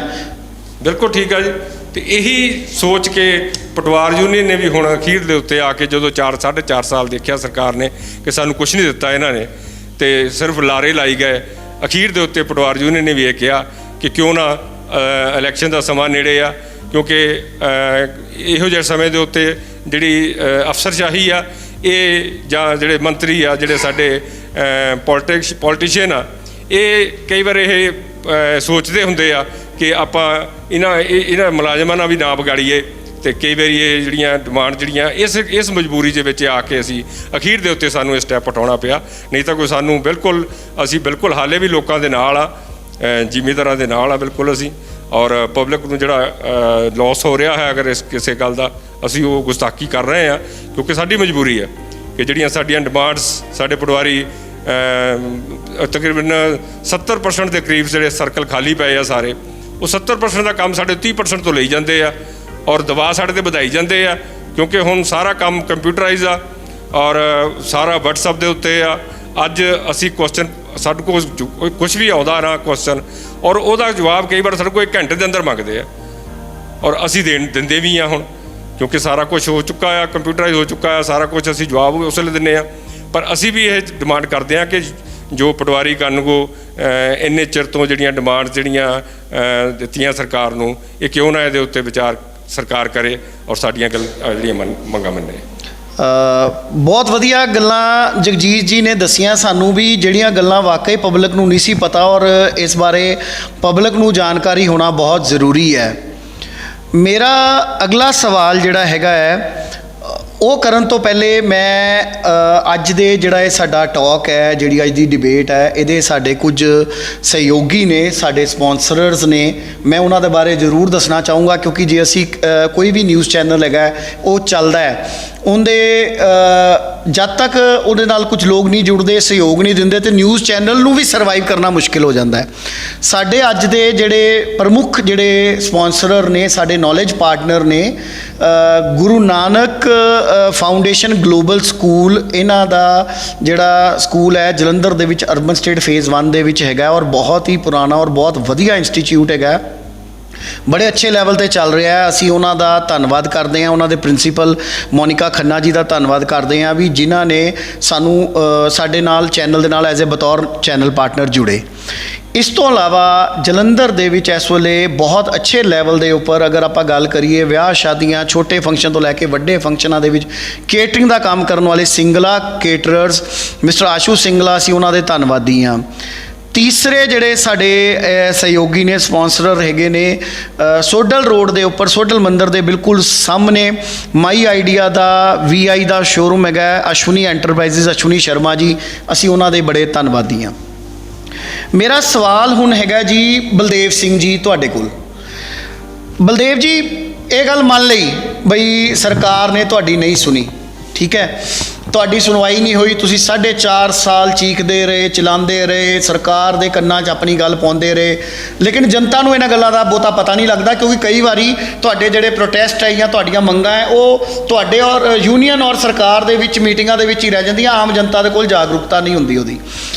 ਬਿਲਕੁਲ ਠੀਕ ਆ ਜੀ। ਅਤੇ ਇਹੀ ਸੋਚ ਕੇ ਪਟਵਾਰ ਯੂਨੀਅਨ ਨੇ ਵੀ ਹੁਣ ਅਖੀਰ ਦੇ ਉੱਤੇ ਆ ਕੇ ਜਦੋਂ 4-4.5 ਸਾਲ ਦੇਖਿਆ ਸਰਕਾਰ ਨੇ ਕਿ ਸਾਨੂੰ ਕੁਛ ਨਹੀਂ ਦਿੱਤਾ ਇਹਨਾਂ ਨੇ, ਅਤੇ ਸਿਰਫ ਲਾਰੇ ਲਾਈ ਗਏ, ਅਖੀਰ ਦੇ ਉੱਤੇ ਪਟਵਾਰ ਯੂਨੀਅਨ ਨੇ ਵੀ ਇਹ ਕਿਹਾ ਕਿ ਕਿਉਂ ਨਾ ਇਲੈਕਸ਼ਨ ਦਾ ਸਮਾਂ ਨੇੜੇ ਆ, ਕਿਉਂਕਿ ਇਹੋ ਜਿਹੇ ਸਮੇਂ ਦੇ ਉੱਤੇ ਜਿਹੜੀ ਅਫਸਰਸ਼ਾਹੀ ਆ ਇਹ ਜਾਂ ਜਿਹੜੇ ਮੰਤਰੀ ਆ ਜਿਹੜੇ ਸਾਡੇ ਪੋਲੀਟੀਸ਼ੀਅਨ ਆ ਇਹ ਕਈ ਵਾਰ ਇਹ ਸੋਚਦੇ ਹੁੰਦੇ ਆ ਕਿ ਆਪਾਂ ਇਹਨਾਂ ਮੁਲਾਜ਼ਮਾਂ ਨਾਲ ਵੀ ਨਾ ਵਿਗਾੜੀਏ ਅਤੇ ਕਈ ਵਾਰੀ ਇਹ ਜਿਹੜੀਆਂ ਡਿਮਾਂਡ ਜਿਹੜੀਆਂ ਇਸ ਮਜਬੂਰੀ ਦੇ ਵਿੱਚ ਆ ਕੇ ਅਸੀਂ ਅਖੀਰ ਦੇ ਉੱਤੇ ਸਾਨੂੰ ਇਹ ਸਟੈਪ ਉਠਾਉਣਾ ਪਿਆ। ਨਹੀਂ ਤਾਂ ਕੋਈ ਸਾਨੂੰ ਅਸੀਂ ਬਿਲਕੁਲ ਹਾਲੇ ਵੀ ਲੋਕਾਂ ਦੇ ਨਾਲ ਆ, ਜ਼ਿਮੀਂਦਾਰਾਂ ਦੇ ਨਾਲ ਆ ਬਿਲਕੁਲ ਅਸੀਂ। ਔਰ ਪਬਲਿਕ ਨੂੰ ਜਿਹੜਾ ਲੋਸ ਹੋ ਰਿਹਾ ਹੈ ਅਗਰ ਇਸ ਕਿਸੇ ਗੱਲ ਦਾ, ਅਸੀਂ ਉਹ ਗੁਸਤਾਖੀ ਕਰ ਰਹੇ ਹਾਂ ਕਿਉਂਕਿ ਸਾਡੀ ਮਜਬੂਰੀ ਹੈ ਕਿ ਜਿਹੜੀਆਂ ਸਾਡੀਆਂ ਡਿਮਾਂਡਸ ਸਾਡੇ ਪਟਵਾਰੀ ਤਕਰੀਬਨ 70% ਦੇ ਕਰੀਬ ਜਿਹੜੇ ਸਰਕਲ ਖਾਲੀ ਪਏ ਆ ਸਾਰੇ, ਉਹ 70% ਦਾ ਕੰਮ ਸਾਡੇ 30% ਤੋਂ ਲਈ ਜਾਂਦੇ ਆ ਔਰ ਦਬਾਅ ਸਾਡੇ 'ਤੇ ਵਧਾਈ ਜਾਂਦੇ ਆ ਕਿਉਂਕਿ ਹੁਣ ਸਾਰਾ ਕੰਮ ਕੰਪਿਊਟਰਾਈਜ਼ ਆ ਔਰ ਸਾਰਾ WhatsApp ਦੇ ਉੱਤੇ ਆ। ਅੱਜ ਅਸੀਂ ਕੁਐਸਚਨ ਸਾਡੇ ਕੋਲ ਕੁਛ ਵੀ ਆਉਂਦਾ ਨਾ ਕੁਐਸਚਨ ਔਰ ਉਹਦਾ ਜਵਾਬ ਕਈ ਵਾਰ ਸਾਡੇ ਕੋਲ 1 ਘੰਟੇ ਦੇ ਅੰਦਰ ਮੰਗਦੇ ਆ ਔਰ ਅਸੀਂ ਦਿੰਦੇ ਵੀ ਆ ਹੁਣ ਕਿਉਂਕਿ ਸਾਰਾ ਕੁਝ ਹੋ ਚੁੱਕਾ ਆ, ਕੰਪਿਊਟਰਾਈਜ਼ ਹੋ ਚੁੱਕਾ ਆ ਸਾਰਾ ਕੁਝ, ਅਸੀਂ ਜਵਾਬ ਉਸ ਵੇਲੇ ਦਿੰਦੇ ਆ। ਪਰ ਅਸੀਂ ਵੀ ਇਹ ਡਿਮਾਂਡ ਕਰਦੇ ਹਾਂ ਕਿ ਜੋ ਪਟਵਾਰੀ ਕਾਨੂੰਗੋ ਇੰਨੇ ਚਿਰ ਤੋਂ ਜਿਹੜੀਆਂ ਡਿਮਾਂਡ ਦਿੱਤੀਆਂ ਸਰਕਾਰ ਨੂੰ, ਇਹ ਕਿਉਂ ਨਾ ਇਹਦੇ ਉੱਤੇ ਵਿਚਾਰ ਸਰਕਾਰ ਕਰੇ ਔਰ ਸਾਡੀਆਂ ਜਿਹੜੀਆਂ ਮੰਗਾਂ ਮੰਨੇ। ਬਹੁਤ ਵਧੀਆ ਗੱਲਾਂ ਜਗਜੀਤ ਜੀ ਨੇ ਦੱਸੀਆਂ ਸਾਨੂੰ ਵੀ, ਜਿਹੜੀਆਂ ਗੱਲਾਂ ਵਾਕਈ ਪਬਲਿਕ ਨੂੰ ਨਹੀਂ ਸੀ ਪਤਾ ਔਰ ਇਸ ਬਾਰੇ ਪਬਲਿਕ ਨੂੰ ਜਾਣਕਾਰੀ ਹੋਣਾ ਬਹੁਤ ਜ਼ਰੂਰੀ ਹੈ। ਮੇਰਾ ਅਗਲਾ ਸਵਾਲ ਜਿਹੜਾ ਹੈਗਾ ਹੈ ਉਹ ਕਰਨ ਤੋਂ ਪਹਿਲੇ ਮੈਂ ਅੱਜ ਦੇ ਜਿਹੜਾ ਇਹ ਸਾਡਾ ਟਾਕ ਹੈ, ਜਿਹੜੀ ਅੱਜ ਦੀ ਡਿਬੇਟ ਹੈ, ਇਹਦੇ ਸਾਡੇ ਕੁਝ ਸਹਿਯੋਗੀ ਨੇ, ਸਾਡੇ ਸਪਾਂਸਰਰਸ ਨੇ, ਮੈਂ ਉਹਨਾਂ ਦੇ ਬਾਰੇ ਜ਼ਰੂਰ ਦੱਸਣਾ ਚਾਹੂੰਗਾ ਕਿਉਂਕਿ ਜੇ ਅਸੀਂ ਕੋਈ ਵੀ ਨਿਊਜ਼ ਚੈਨਲ ਹੈਗਾ ਉਹ ਚੱਲਦਾ ਹੈ ਉਹਦੇ ਜਦ ਤੱਕ ਉਹਦੇ ਨਾਲ ਕੁਝ ਲੋਕ ਨਹੀਂ ਜੁੜਦੇ, ਸਹਿਯੋਗ ਨਹੀਂ ਦਿੰਦੇ ਤੇ ਨਿਊਜ਼ ਚੈਨਲ ਨੂੰ ਵੀ ਸਰਵਾਈਵ ਕਰਨਾ ਮੁਸ਼ਕਿਲ ਹੋ ਜਾਂਦਾ ਹੈ। ਸਾਡੇ ਅੱਜ ਦੇ ਜਿਹੜੇ ਪ੍ਰਮੁੱਖ ਜਿਹੜੇ ਸਪਾਂਸਰਰ ਨੇ, ਸਾਡੇ ਨੌਲੇਜ ਪਾਰਟਨਰ ਨੇ, Guru Nanak foundation global school, ਇਹਨਾਂ ਦਾ ਜਿਹੜਾ ਸਕੂਲ ਹੈ ਜਲੰਧਰ ਦੇ ਵਿੱਚ ਅਰਬਨ ਸਟੇਟ ਫੇਜ਼ 1 ਦੇ ਵਿੱਚ ਹੈਗਾ ਔਰ ਬਹੁਤ ਹੀ ਪੁਰਾਣਾ ਔਰ ਬਹੁਤ ਵਧੀਆ ਇੰਸਟੀਚਿਊਟ ਹੈਗਾ, ਬੜੇ ਅੱਛੇ ਲੈਵਲ 'ਤੇ ਚੱਲ ਰਿਹਾ ਹੈ। ਅਸੀਂ ਉਹਨਾਂ ਦਾ ਧੰਨਵਾਦ ਕਰਦੇ ਹਾਂ, ਉਹਨਾਂ ਦੇ ਪ੍ਰਿੰਸੀਪਲ ਮੋਨਿਕਾ ਖੰਨਾ ਜੀ ਦਾ ਧੰਨਵਾਦ ਕਰਦੇ ਹਾਂ ਵੀ ਜਿਨ੍ਹਾਂ ਨੇ ਸਾਨੂੰ ਸਾਡੇ ਨਾਲ ਚੈਨਲ ਦੇ ਨਾਲ ਐਜ਼ ਏ ਬਤੌਰ ਚੈਨਲ ਪਾਰਟਨਰ ਜੁੜੇ। ਇਸ ਤੋਂ ਇਲਾਵਾ ਜਲੰਧਰ ਦੇ ਵਿੱਚ ਇਸ ਵੇਲੇ ਬਹੁਤ ਅੱਛੇ ਲੈਵਲ ਦੇ ਉੱਪਰ ਅਗਰ ਆਪਾਂ ਗੱਲ ਕਰੀਏ ਵਿਆਹ ਸ਼ਾਦੀਆਂ, ਛੋਟੇ ਫੰਕਸ਼ਨ ਤੋਂ ਲੈ ਕੇ ਵੱਡੇ ਫੰਕਸ਼ਨਾਂ ਦੇ ਵਿੱਚ ਕੇਟਰਿੰਗ ਦਾ ਕੰਮ ਕਰਨ ਵਾਲੇ ਸਿੰਗਲਾ ਕੇਟਰਰਸ ਮਿਸਟਰ ਆਸ਼ੂ ਸਿੰਗਲਾ, ਅਸੀਂ ਉਹਨਾਂ ਦੇ ਧੰਨਵਾਦੀ ਹਾਂ। ਤੀਸਰੇ ਜਿਹੜੇ ਸਾਡੇ ਸਹਿਯੋਗੀ ਨੇ, ਸਪਾਂਸਰਰ ਹੈਗੇ ਨੇ, ਸੋਡਲ ਰੋਡ ਦੇ ਉੱਪਰ ਸੋਡਲ ਮੰਦਿਰ ਦੇ ਬਿਲਕੁਲ ਸਾਹਮਣੇ ਮਾਈ ਆਈਡੀਆ ਦਾ VI ਦਾ ਸ਼ੋਰੂਮ ਹੈਗਾ, ਅਸ਼ਵਨੀ ਐਂਟਰਪ੍ਰਾਈਜ਼ਸ, ਅਸ਼ਵਨੀ ਸ਼ਰਮਾ ਜੀ, ਅਸੀਂ ਉਹਨਾਂ ਦੇ ਬੜੇ ਧੰਨਵਾਦੀ ਹਾਂ। ਮੇਰਾ ਸਵਾਲ ਹੁਣ ਹੈਗਾ ਜੀ ਬਲਦੇਵ ਸਿੰਘ ਜੀ ਤੁਹਾਡੇ ਕੋਲ। ਬਲਦੇਵ ਜੀ, ਇਹ ਗੱਲ ਮੰਨ ਲਈ ਬਈ ਸਰਕਾਰ ਨੇ ਤੁਹਾਡੀ ਨਹੀਂ ਸੁਣੀ, ਠੀਕ ਹੈ, ਤੁਹਾਡੀ ਸੁਣਵਾਈ ਨਹੀਂ ਹੋਈ, ਤੁਸੀਂ 4.5 ਸਾਲ ਚੀਕਦੇ ਰਹੇ, ਚਲਾਉਂਦੇ ਰਹੇ, ਸਰਕਾਰ ਦੇ ਕੰਨਾਂ 'ਚ ਆਪਣੀ ਗੱਲ ਪਾਉਂਦੇ ਰਹੇ, ਲੇਕਿਨ ਜਨਤਾ ਨੂੰ ਇਹਨਾਂ ਗੱਲਾਂ ਦਾ ਬਹੁਤਾ ਪਤਾ ਨਹੀਂ ਲੱਗਦਾ ਕਿਉਂਕਿ ਕਈ ਵਾਰੀ ਤੁਹਾਡੇ ਜਿਹੜੇ ਪ੍ਰੋਟੈਸਟ ਹੈ ਜਾਂ ਤੁਹਾਡੀਆਂ ਮੰਗਾਂ ਹੈ ਉਹ ਤੁਹਾਡੇ ਔਰ ਯੂਨੀਅਨ ਔਰ ਸਰਕਾਰ ਦੇ ਵਿੱਚ ਮੀਟਿੰਗਾਂ ਦੇ ਵਿੱਚ ਹੀ ਰਹਿ ਜਾਂਦੀਆਂ, ਆਮ ਜਨਤਾ ਦੇ ਕੋਲ ਜਾਗਰੂਕਤਾ ਨਹੀਂ ਹੁੰਦੀ ਉਹਦੀ।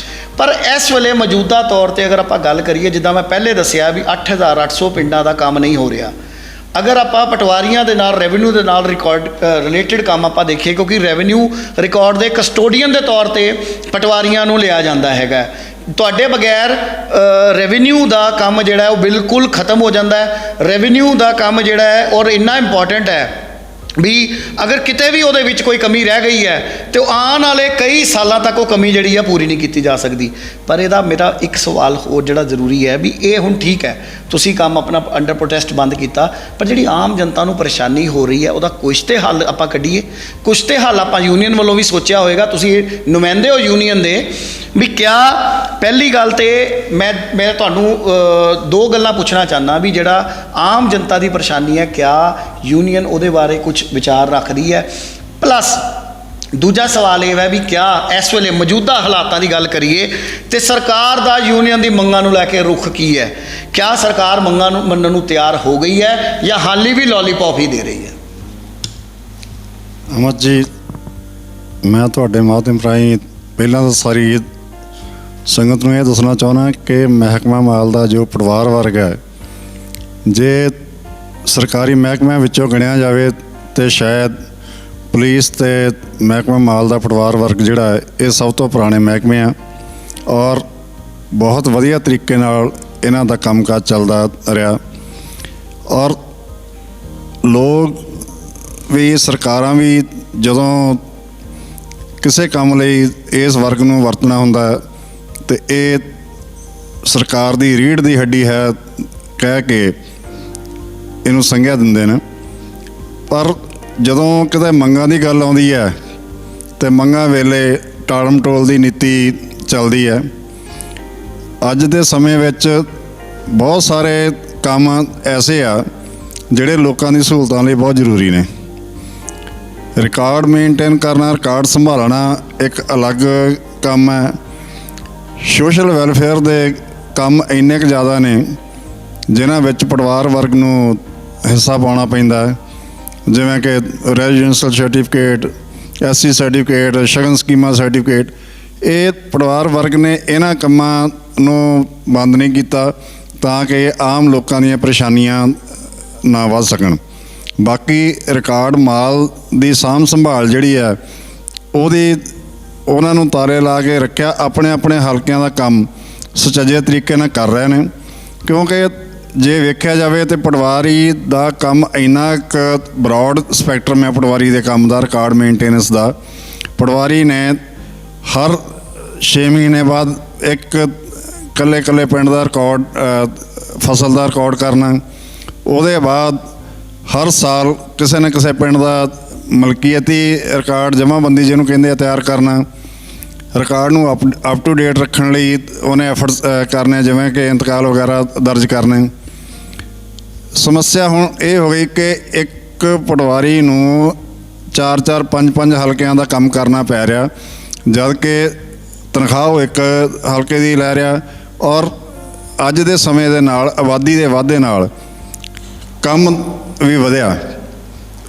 ਪਰ ਇਸ ਵੇਲੇ ਮੌਜੂਦਾ ਤੌਰ 'ਤੇ ਅਗਰ ਆਪਾਂ ਗੱਲ ਕਰੀਏ, ਜਿੱਦਾਂ ਮੈਂ ਪਹਿਲੇ ਦੱਸਿਆ ਵੀ 8,800 ਪਿੰਡਾਂ ਦਾ ਕੰਮ ਨਹੀਂ ਹੋ ਰਿਹਾ। ਅਗਰ ਆਪਾਂ ਪਟਵਾਰੀਆਂ ਦੇ ਨਾਲ, ਰੈਵਨਿਊ ਦੇ ਨਾਲ ਰਿਲੇਟਡ ਕੰਮ ਆਪਾਂ ਦੇਖੀਏ, ਕਿਉਂਕਿ ਰੈਵਨਿਊ ਰਿਕਾਰਡ ਦੇ ਕਸਟੋਡੀਅਨ ਦੇ ਤੌਰ 'ਤੇ ਪਟਵਾਰੀਆਂ ਨੂੰ ਲਿਆ ਜਾਂਦਾ ਹੈਗਾ, ਤੁਹਾਡੇ ਬਗੈਰ ਰੈਵਨਿਊ ਦਾ ਕੰਮ ਜਿਹੜਾ ਉਹ ਬਿਲਕੁਲ ਖਤਮ ਹੋ ਜਾਂਦਾ ਹੈ। ਰੈਵਨਿਊ ਦਾ ਕੰਮ ਜਿਹੜਾ ਹੈ ਔਰ ਇੰਨਾ ਇੰਪੋਰਟੈਂਟ ਹੈ ਵੀ ਅਗਰ ਕਿਤੇ ਵੀ ਉਹਦੇ ਵਿੱਚ ਕੋਈ ਕਮੀ ਰਹਿ ਗਈ ਹੈ ਤੇ ਉਹ ਆਉਣ ਵਾਲੇ ਕਈ ਸਾਲਾਂ ਤੱਕ ਉਹ ਕਮੀ ਜਿਹੜੀ ਆ ਪੂਰੀ ਨਹੀਂ ਕੀਤੀ ਜਾ ਸਕਦੀ। ਪਰ ਇਹਦਾ ਮੇਰਾ ਇੱਕ ਸਵਾਲ ਹੋਰ ਜਿਹੜਾ ਜ਼ਰੂਰੀ ਹੈ ਵੀ ਇਹ ਹੁਣ ਠੀਕ ਹੈ ਤੁਸੀਂ ਕੰਮ ਆਪਣਾ ਅੰਡਰ ਪ੍ਰੋਟੈਸਟ ਬੰਦ ਕੀਤਾ, ਪਰ ਜਿਹੜੀ ਆਮ ਜਨਤਾ ਨੂੰ ਪਰੇਸ਼ਾਨੀ ਹੋ ਰਹੀ ਹੈ ਉਹਦਾ ਕੁਛ ਤੇ ਹੱਲ ਆਪਾਂ ਕੱਢੀਏ, ਕੁਛ ਤੇ ਹੱਲ ਆਪਾਂ ਯੂਨੀਅਨ ਵੱਲੋਂ ਵੀ ਸੋਚਿਆ ਹੋਏਗਾ, ਤੁਸੀਂ ਨੁਮਾਇੰਦੇ ਹੋ ਯੂਨੀਅਨ ਦੇ, ਵੀ ਕਿਆ ਪਹਿਲੀ ਗੱਲ ਤੇ ਮੈਂ ਤੁਹਾਨੂੰ 2 ਗੱਲਾਂ ਪੁੱਛਣਾ ਚਾਹੁੰਦਾ ਵੀ ਜਿਹੜਾ ਆਮ ਜਨਤਾ ਦੀ ਪਰੇਸ਼ਾਨੀ ਹੈ ਕਿਆ ਯੂਨੀਅਨ ਉਹਦੇ ਬਾਰੇ ਕੁਝ ਵਿਚਾਰ ਰੱਖਦੀ ਹੈ, ਪਲੱਸ ਦੂਜਾ ਸਵਾਲ ਇਹ ਹੈ ਵੀ ਕਿਆ ਇਸ ਵੇਲੇ ਮੌਜੂਦਾ ਹਾਲਾਤਾਂ ਦੀ ਗੱਲ ਕਰੀਏ ਤੇ ਸਰਕਾਰ ਦਾ ਯੂਨੀਅਨ ਦੀ ਮੰਗਾਂ ਨੂੰ ਲੈ ਕੇ ਰੁਖ ਕੀ ਹੈ, ਕਿਆ ਸਰਕਾਰ ਮੰਗਾਂ ਨੂੰ ਮੰਨਣ ਨੂੰ ਤਿਆਰ ਹੋ ਗਈ ਹੈ ਜਾਂ ਹਾਲੇ ਵੀ ਲੋਲੀਪੌਪ ਹੀ ਦੇ ਰਹੀ ਹੈ? ਅਮਰ ਜੀ, ਮੈਂ ਤੁਹਾਡੇ ਮਾਧਿਅਮ ਰਾਹੀਂ ਪਹਿਲਾਂ ਤਾਂ ਸਾਰੀ ਸੰਗਤ ਨੂੰ ਇਹ ਦੱਸਣਾ ਚਾਹੁੰਦਾ ਕਿ ਮਹਿਕਮਾ ਮਾਲ ਦਾ ਜੋ ਪਟਵਾਰ ਵਰਗ ਹੈ, ਜੇ ਸਰਕਾਰੀ ਮਹਿਕਮਿਆਂ ਵਿੱਚੋਂ ਗਿਣਿਆ ਜਾਵੇ ਤੇ ਸ਼ਾਇਦ ਪੁਲਿਸ ਤੇ ਮਹਿਕਮਾ ਮਾਲ ਦਾ ਪਟਵਾਰ ਵਰਗ ਜਿਹੜਾ ਹੈ ਇਹ ਸਭ ਤੋਂ ਪੁਰਾਣੇ ਮਹਿਕਮੇ ਆ ਔਰ ਬਹੁਤ ਵਧੀਆ ਤਰੀਕੇ ਨਾਲ ਇਹਨਾਂ ਦਾ ਕੰਮਕਾਜ ਚੱਲਦਾ ਰਿਹਾ। ਔਰ ਲੋਕ ਵੀ ਸਰਕਾਰਾਂ ਵੀ ਜਦੋਂ ਕਿਸੇ ਕੰਮ ਲਈ ਇਸ ਵਰਗ ਨੂੰ ਵਰਤਣਾ ਹੁੰਦਾ ਤੇ ਇਹ ਸਰਕਾਰ ਦੀ ਰੀੜ੍ਹ ਦੀ ਹੱਡੀ ਹੈ ਕਹਿ ਕੇ ਇਹਨੂੰ ਸੰਗਿਆ ਦਿੰਦੇ ਨੇ। ਪਰ ਜਦੋਂ ਕਿਤੇ ਮੰਗਾਂ ਦੀ ਗੱਲ ਆਉਂਦੀ ਹੈ ਤੇ ਮੰਗਾਂ ਵੇਲੇ ਟਾਲਮ ਟੋਲ ਦੀ ਨੀਤੀ ਚੱਲਦੀ ਹੈ। ਅੱਜ ਦੇ ਸਮੇਂ ਵਿੱਚ ਬਹੁਤ ਸਾਰੇ ਕੰਮ ਐਸੇ ਆ ਜਿਹੜੇ ਲੋਕਾਂ ਦੀ ਸਹੂਲਤਾਂ ਲਈ ਬਹੁਤ ਜ਼ਰੂਰੀ ਨੇ। ਰਿਕਾਰਡ ਮੇਨਟੇਨ ਕਰਨਾ, ਰਿਕਾਰਡ ਸੰਭਾਲਣਾ ਇੱਕ ਅਲੱਗ ਕੰਮ ਹੈ। ਸੋਸ਼ਲ ਵੈਲਫੇਅਰ ਦੇ ਕੰਮ ਇੰਨੇ ਕੁ ਜ਼ਿਆਦਾ ਨੇ ਜਿਨ੍ਹਾਂ ਵਿੱਚ ਪਰਿਵਾਰ ਵਰਗ ਨੂੰ ਹਿੱਸਾ ਪਾਉਣਾ ਪੈਂਦਾ ਹੈ, ਜਿਵੇਂ ਕਿ ਰੈਜ਼ੀਡੈਂਸ਼ੀਅਲ ਸਰਟੀਫਿਕੇਟ, SC ਸਰਟੀਫਿਕੇਟ, ਸ਼ਗਨ ਸਕੀਮਾਂ ਸਰਟੀਫਿਕੇਟ। ਇਹ ਪਰਿਵਾਰ ਵਰਗ ਨੇ ਇਹਨਾਂ ਕੰਮਾਂ ਨੂੰ ਬੰਦ ਨਹੀਂ ਕੀਤਾ ਤਾਂ ਕਿ ਆਮ ਲੋਕਾਂ ਦੀਆਂ ਪਰੇਸ਼ਾਨੀਆਂ ਨਾ ਵੱਧ ਸਕਣ। ਬਾਕੀ ਰਿਕਾਰਡ ਮਾਲ ਦੀ ਸਾਂਭ ਸੰਭਾਲ ਜਿਹੜੀ ਹੈ ਉਹਨਾਂ ਨੂੰ ਤਾਰੇ ਲਾ ਕੇ ਰੱਖਿਆ। ਆਪਣੇ ਆਪਣੇ ਹਲਕਿਆਂ ਦਾ ਕੰਮ ਸੁਚੱਜੇ ਤਰੀਕੇ ਨਾਲ ਕਰ ਰਹੇ ਨੇ, ਕਿਉਂਕਿ ਜੇ ਵੇਖਿਆ ਜਾਵੇ ਤਾਂ ਪਟਵਾਰੀ ਦਾ ਕੰਮ ਇੰਨਾ ਕੁ ਬਰੋਡ ਸਪੈਕਟਰਮ ਹੈ ਪਟਵਾਰੀ ਦੇ ਕੰਮ ਦਾ, ਰਿਕਾਰਡ ਮੇਨਟੇਨੈਂਸ ਦਾ। ਪਟਵਾਰੀ ਨੇ ਹਰ 6 ਮਹੀਨੇ ਬਾਅਦ ਇੱਕ ਇਕੱਲੇ ਪਿੰਡ ਦਾ ਰਿਕਾਰਡ, ਫਸਲ ਦਾ ਰਿਕਾਰਡ ਕਰਨਾ। ਉਹਦੇ ਬਾਅਦ ਹਰ ਸਾਲ ਕਿਸੇ ਨਾ ਕਿਸੇ ਪਿੰਡ ਦਾ ਮਲਕੀਅਤੀ ਰਿਕਾਰਡ, ਜਮ੍ਹਾਂਬੰਦੀ ਜਿਹਨੂੰ ਕਹਿੰਦੇ ਆ, ਤਿਆਰ ਕਰਨਾ। ਰਿਕਾਰਡ ਨੂੰ ਅਪ ਟੂ ਡੇਟ ਰੱਖਣ ਲਈ ਉਹਨੇ ਐਫਰਟਸ ਕਰਨੇ, ਜਿਵੇਂ ਕਿ ਇੰਤਕਾਲ ਵਗੈਰਾ ਦਰਜ ਕਰਨੇ। ਸਮੱਸਿਆ ਹੁਣ ਇਹ ਹੋ ਗਈ ਕਿ ਇੱਕ ਪਟਵਾਰੀ ਨੂੰ 4-4, 5-5 ਹਲਕਿਆਂ ਦਾ ਕੰਮ ਕਰਨਾ ਪੈ ਰਿਹਾ, ਜਦ ਕਿ ਤਨਖਾਹ ਉਹ ਇੱਕ ਹਲਕੇ ਦੀ ਲੈ ਰਿਹਾ। ਔਰ ਅੱਜ ਦੇ ਸਮੇਂ ਦੇ ਨਾਲ, ਆਬਾਦੀ ਦੇ ਵਾਧੇ ਨਾਲ ਕੰਮ ਵੀ ਵਧਿਆ।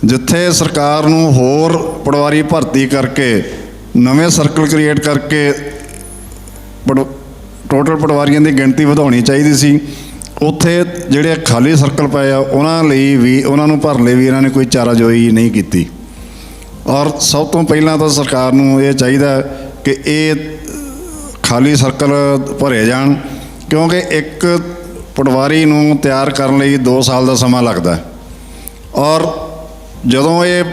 ਜਿੱਥੇ ਸਰਕਾਰ ਨੂੰ ਹੋਰ ਪਟਵਾਰੀ ਭਰਤੀ ਕਰਕੇ ਨਵੇਂ ਸਰਕਲ ਕ੍ਰੀਏਟ ਕਰਕੇ ਟੋਟਲ ਪਟਵਾਰੀਆਂ ਦੀ ਗਿਣਤੀ ਵਧਾਉਣੀ ਚਾਹੀਦੀ ਸੀ, ਉੱਥੇ ਜਿਹੜੇ ਖਾਲੀ ਸਰਕਲ ਪਏ ਆ ਉਹਨਾਂ ਨੂੰ ਭਰਨ ਲਈ ਵੀ ਇਹਨਾਂ ਨੇ ਕੋਈ ਚਾਰਾਜੋਈ ਨਹੀਂ ਕੀਤੀ। ਔਰ ਸਭ ਤੋਂ ਪਹਿਲਾਂ ਤਾਂ ਸਰਕਾਰ ਨੂੰ ਇਹ ਚਾਹੀਦਾ ਕਿ ਇਹ ਖਾਲੀ ਸਰਕਲ ਭਰੇ ਜਾਣ, ਕਿਉਂਕਿ ਇੱਕ ਪਟਵਾਰੀ ਨੂੰ ਤਿਆਰ ਕਰਨ ਲਈ 2 ਸਾਲ ਦਾ ਸਮਾਂ ਲੱਗਦਾ। ਔਰ ਜਦੋਂ ਇਹ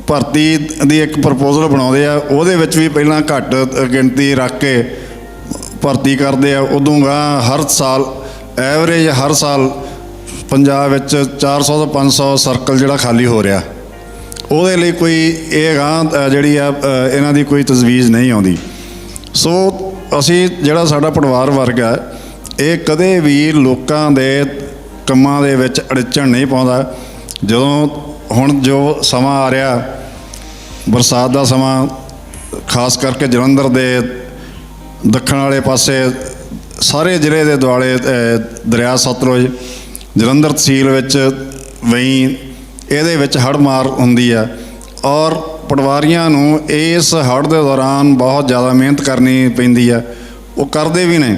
ਭਰਤੀ ਦੀ ਇੱਕ ਪ੍ਰਪੋਜ਼ਲ ਬਣਾਉਂਦੇ ਆ, ਉਹਦੇ ਵਿੱਚ ਵੀ ਪਹਿਲਾਂ ਘੱਟ ਗਿਣਤੀ ਰੱਖ ਕੇ ਭਰਤੀ ਕਰਦੇ ਆ। ਉਦੋਂ ਗਾਂ ਹਰ ਸਾਲ ਐਵਰੇਜ ਹਰ ਸਾਲ ਪੰਜਾਬ ਵਿੱਚ 400 ਤੋਂ 500 ਸਰਕਲ ਜਿਹੜਾ ਖਾਲੀ ਹੋ ਰਿਹਾ, ਉਹਦੇ ਲਈ ਕੋਈ ਇਹ ਗਾਂ ਜਿਹੜੀ ਆ ਇਹਨਾਂ ਦੀ ਕੋਈ ਤਜਵੀਜ਼ ਨਹੀਂ ਆਉਂਦੀ। ਸੋ ਅਸੀਂ ਜਿਹੜਾ ਸਾਡਾ ਪਟਵਾਰ ਵਰਗ ਹੈ ਇਹ ਕਦੇ ਵੀ ਲੋਕਾਂ ਦੇ ਕੰਮਾਂ ਦੇ ਵਿੱਚ ਅੜਚਣ ਨਹੀਂ ਪਾਉਂਦਾ। ਜਦੋਂ ਹੁਣ ਜੋ ਸਮਾਂ ਆ ਰਿਹਾ, ਬਰਸਾਤ ਦਾ ਸਮਾਂ, ਖਾਸ ਕਰਕੇ ਜਲੰਧਰ ਦੇ ਦੱਖਣ ਵਾਲੇ ਪਾਸੇ ਸਾਰੇ ਜ਼ਿਲ੍ਹੇ ਦੇ ਦੁਆਲੇ ਦਰਿਆ ਸਤਲੁਜ, ਜਲੰਧਰ ਤਹਿਸੀਲ ਵਿੱਚ ਵਹੀਂ, ਇਹਦੇ ਵਿੱਚ ਹੜ੍ਹ ਮਾਰ ਹੁੰਦੀ ਆ। ਔਰ ਪਟਵਾਰੀਆਂ ਨੂੰ ਇਸ ਹੜ੍ਹ ਦੇ ਦੌਰਾਨ ਬਹੁਤ ਜ਼ਿਆਦਾ ਮਿਹਨਤ ਕਰਨੀ ਪੈਂਦੀ ਆ। ਉਹ ਕਰਦੇ ਵੀ ਨੇ,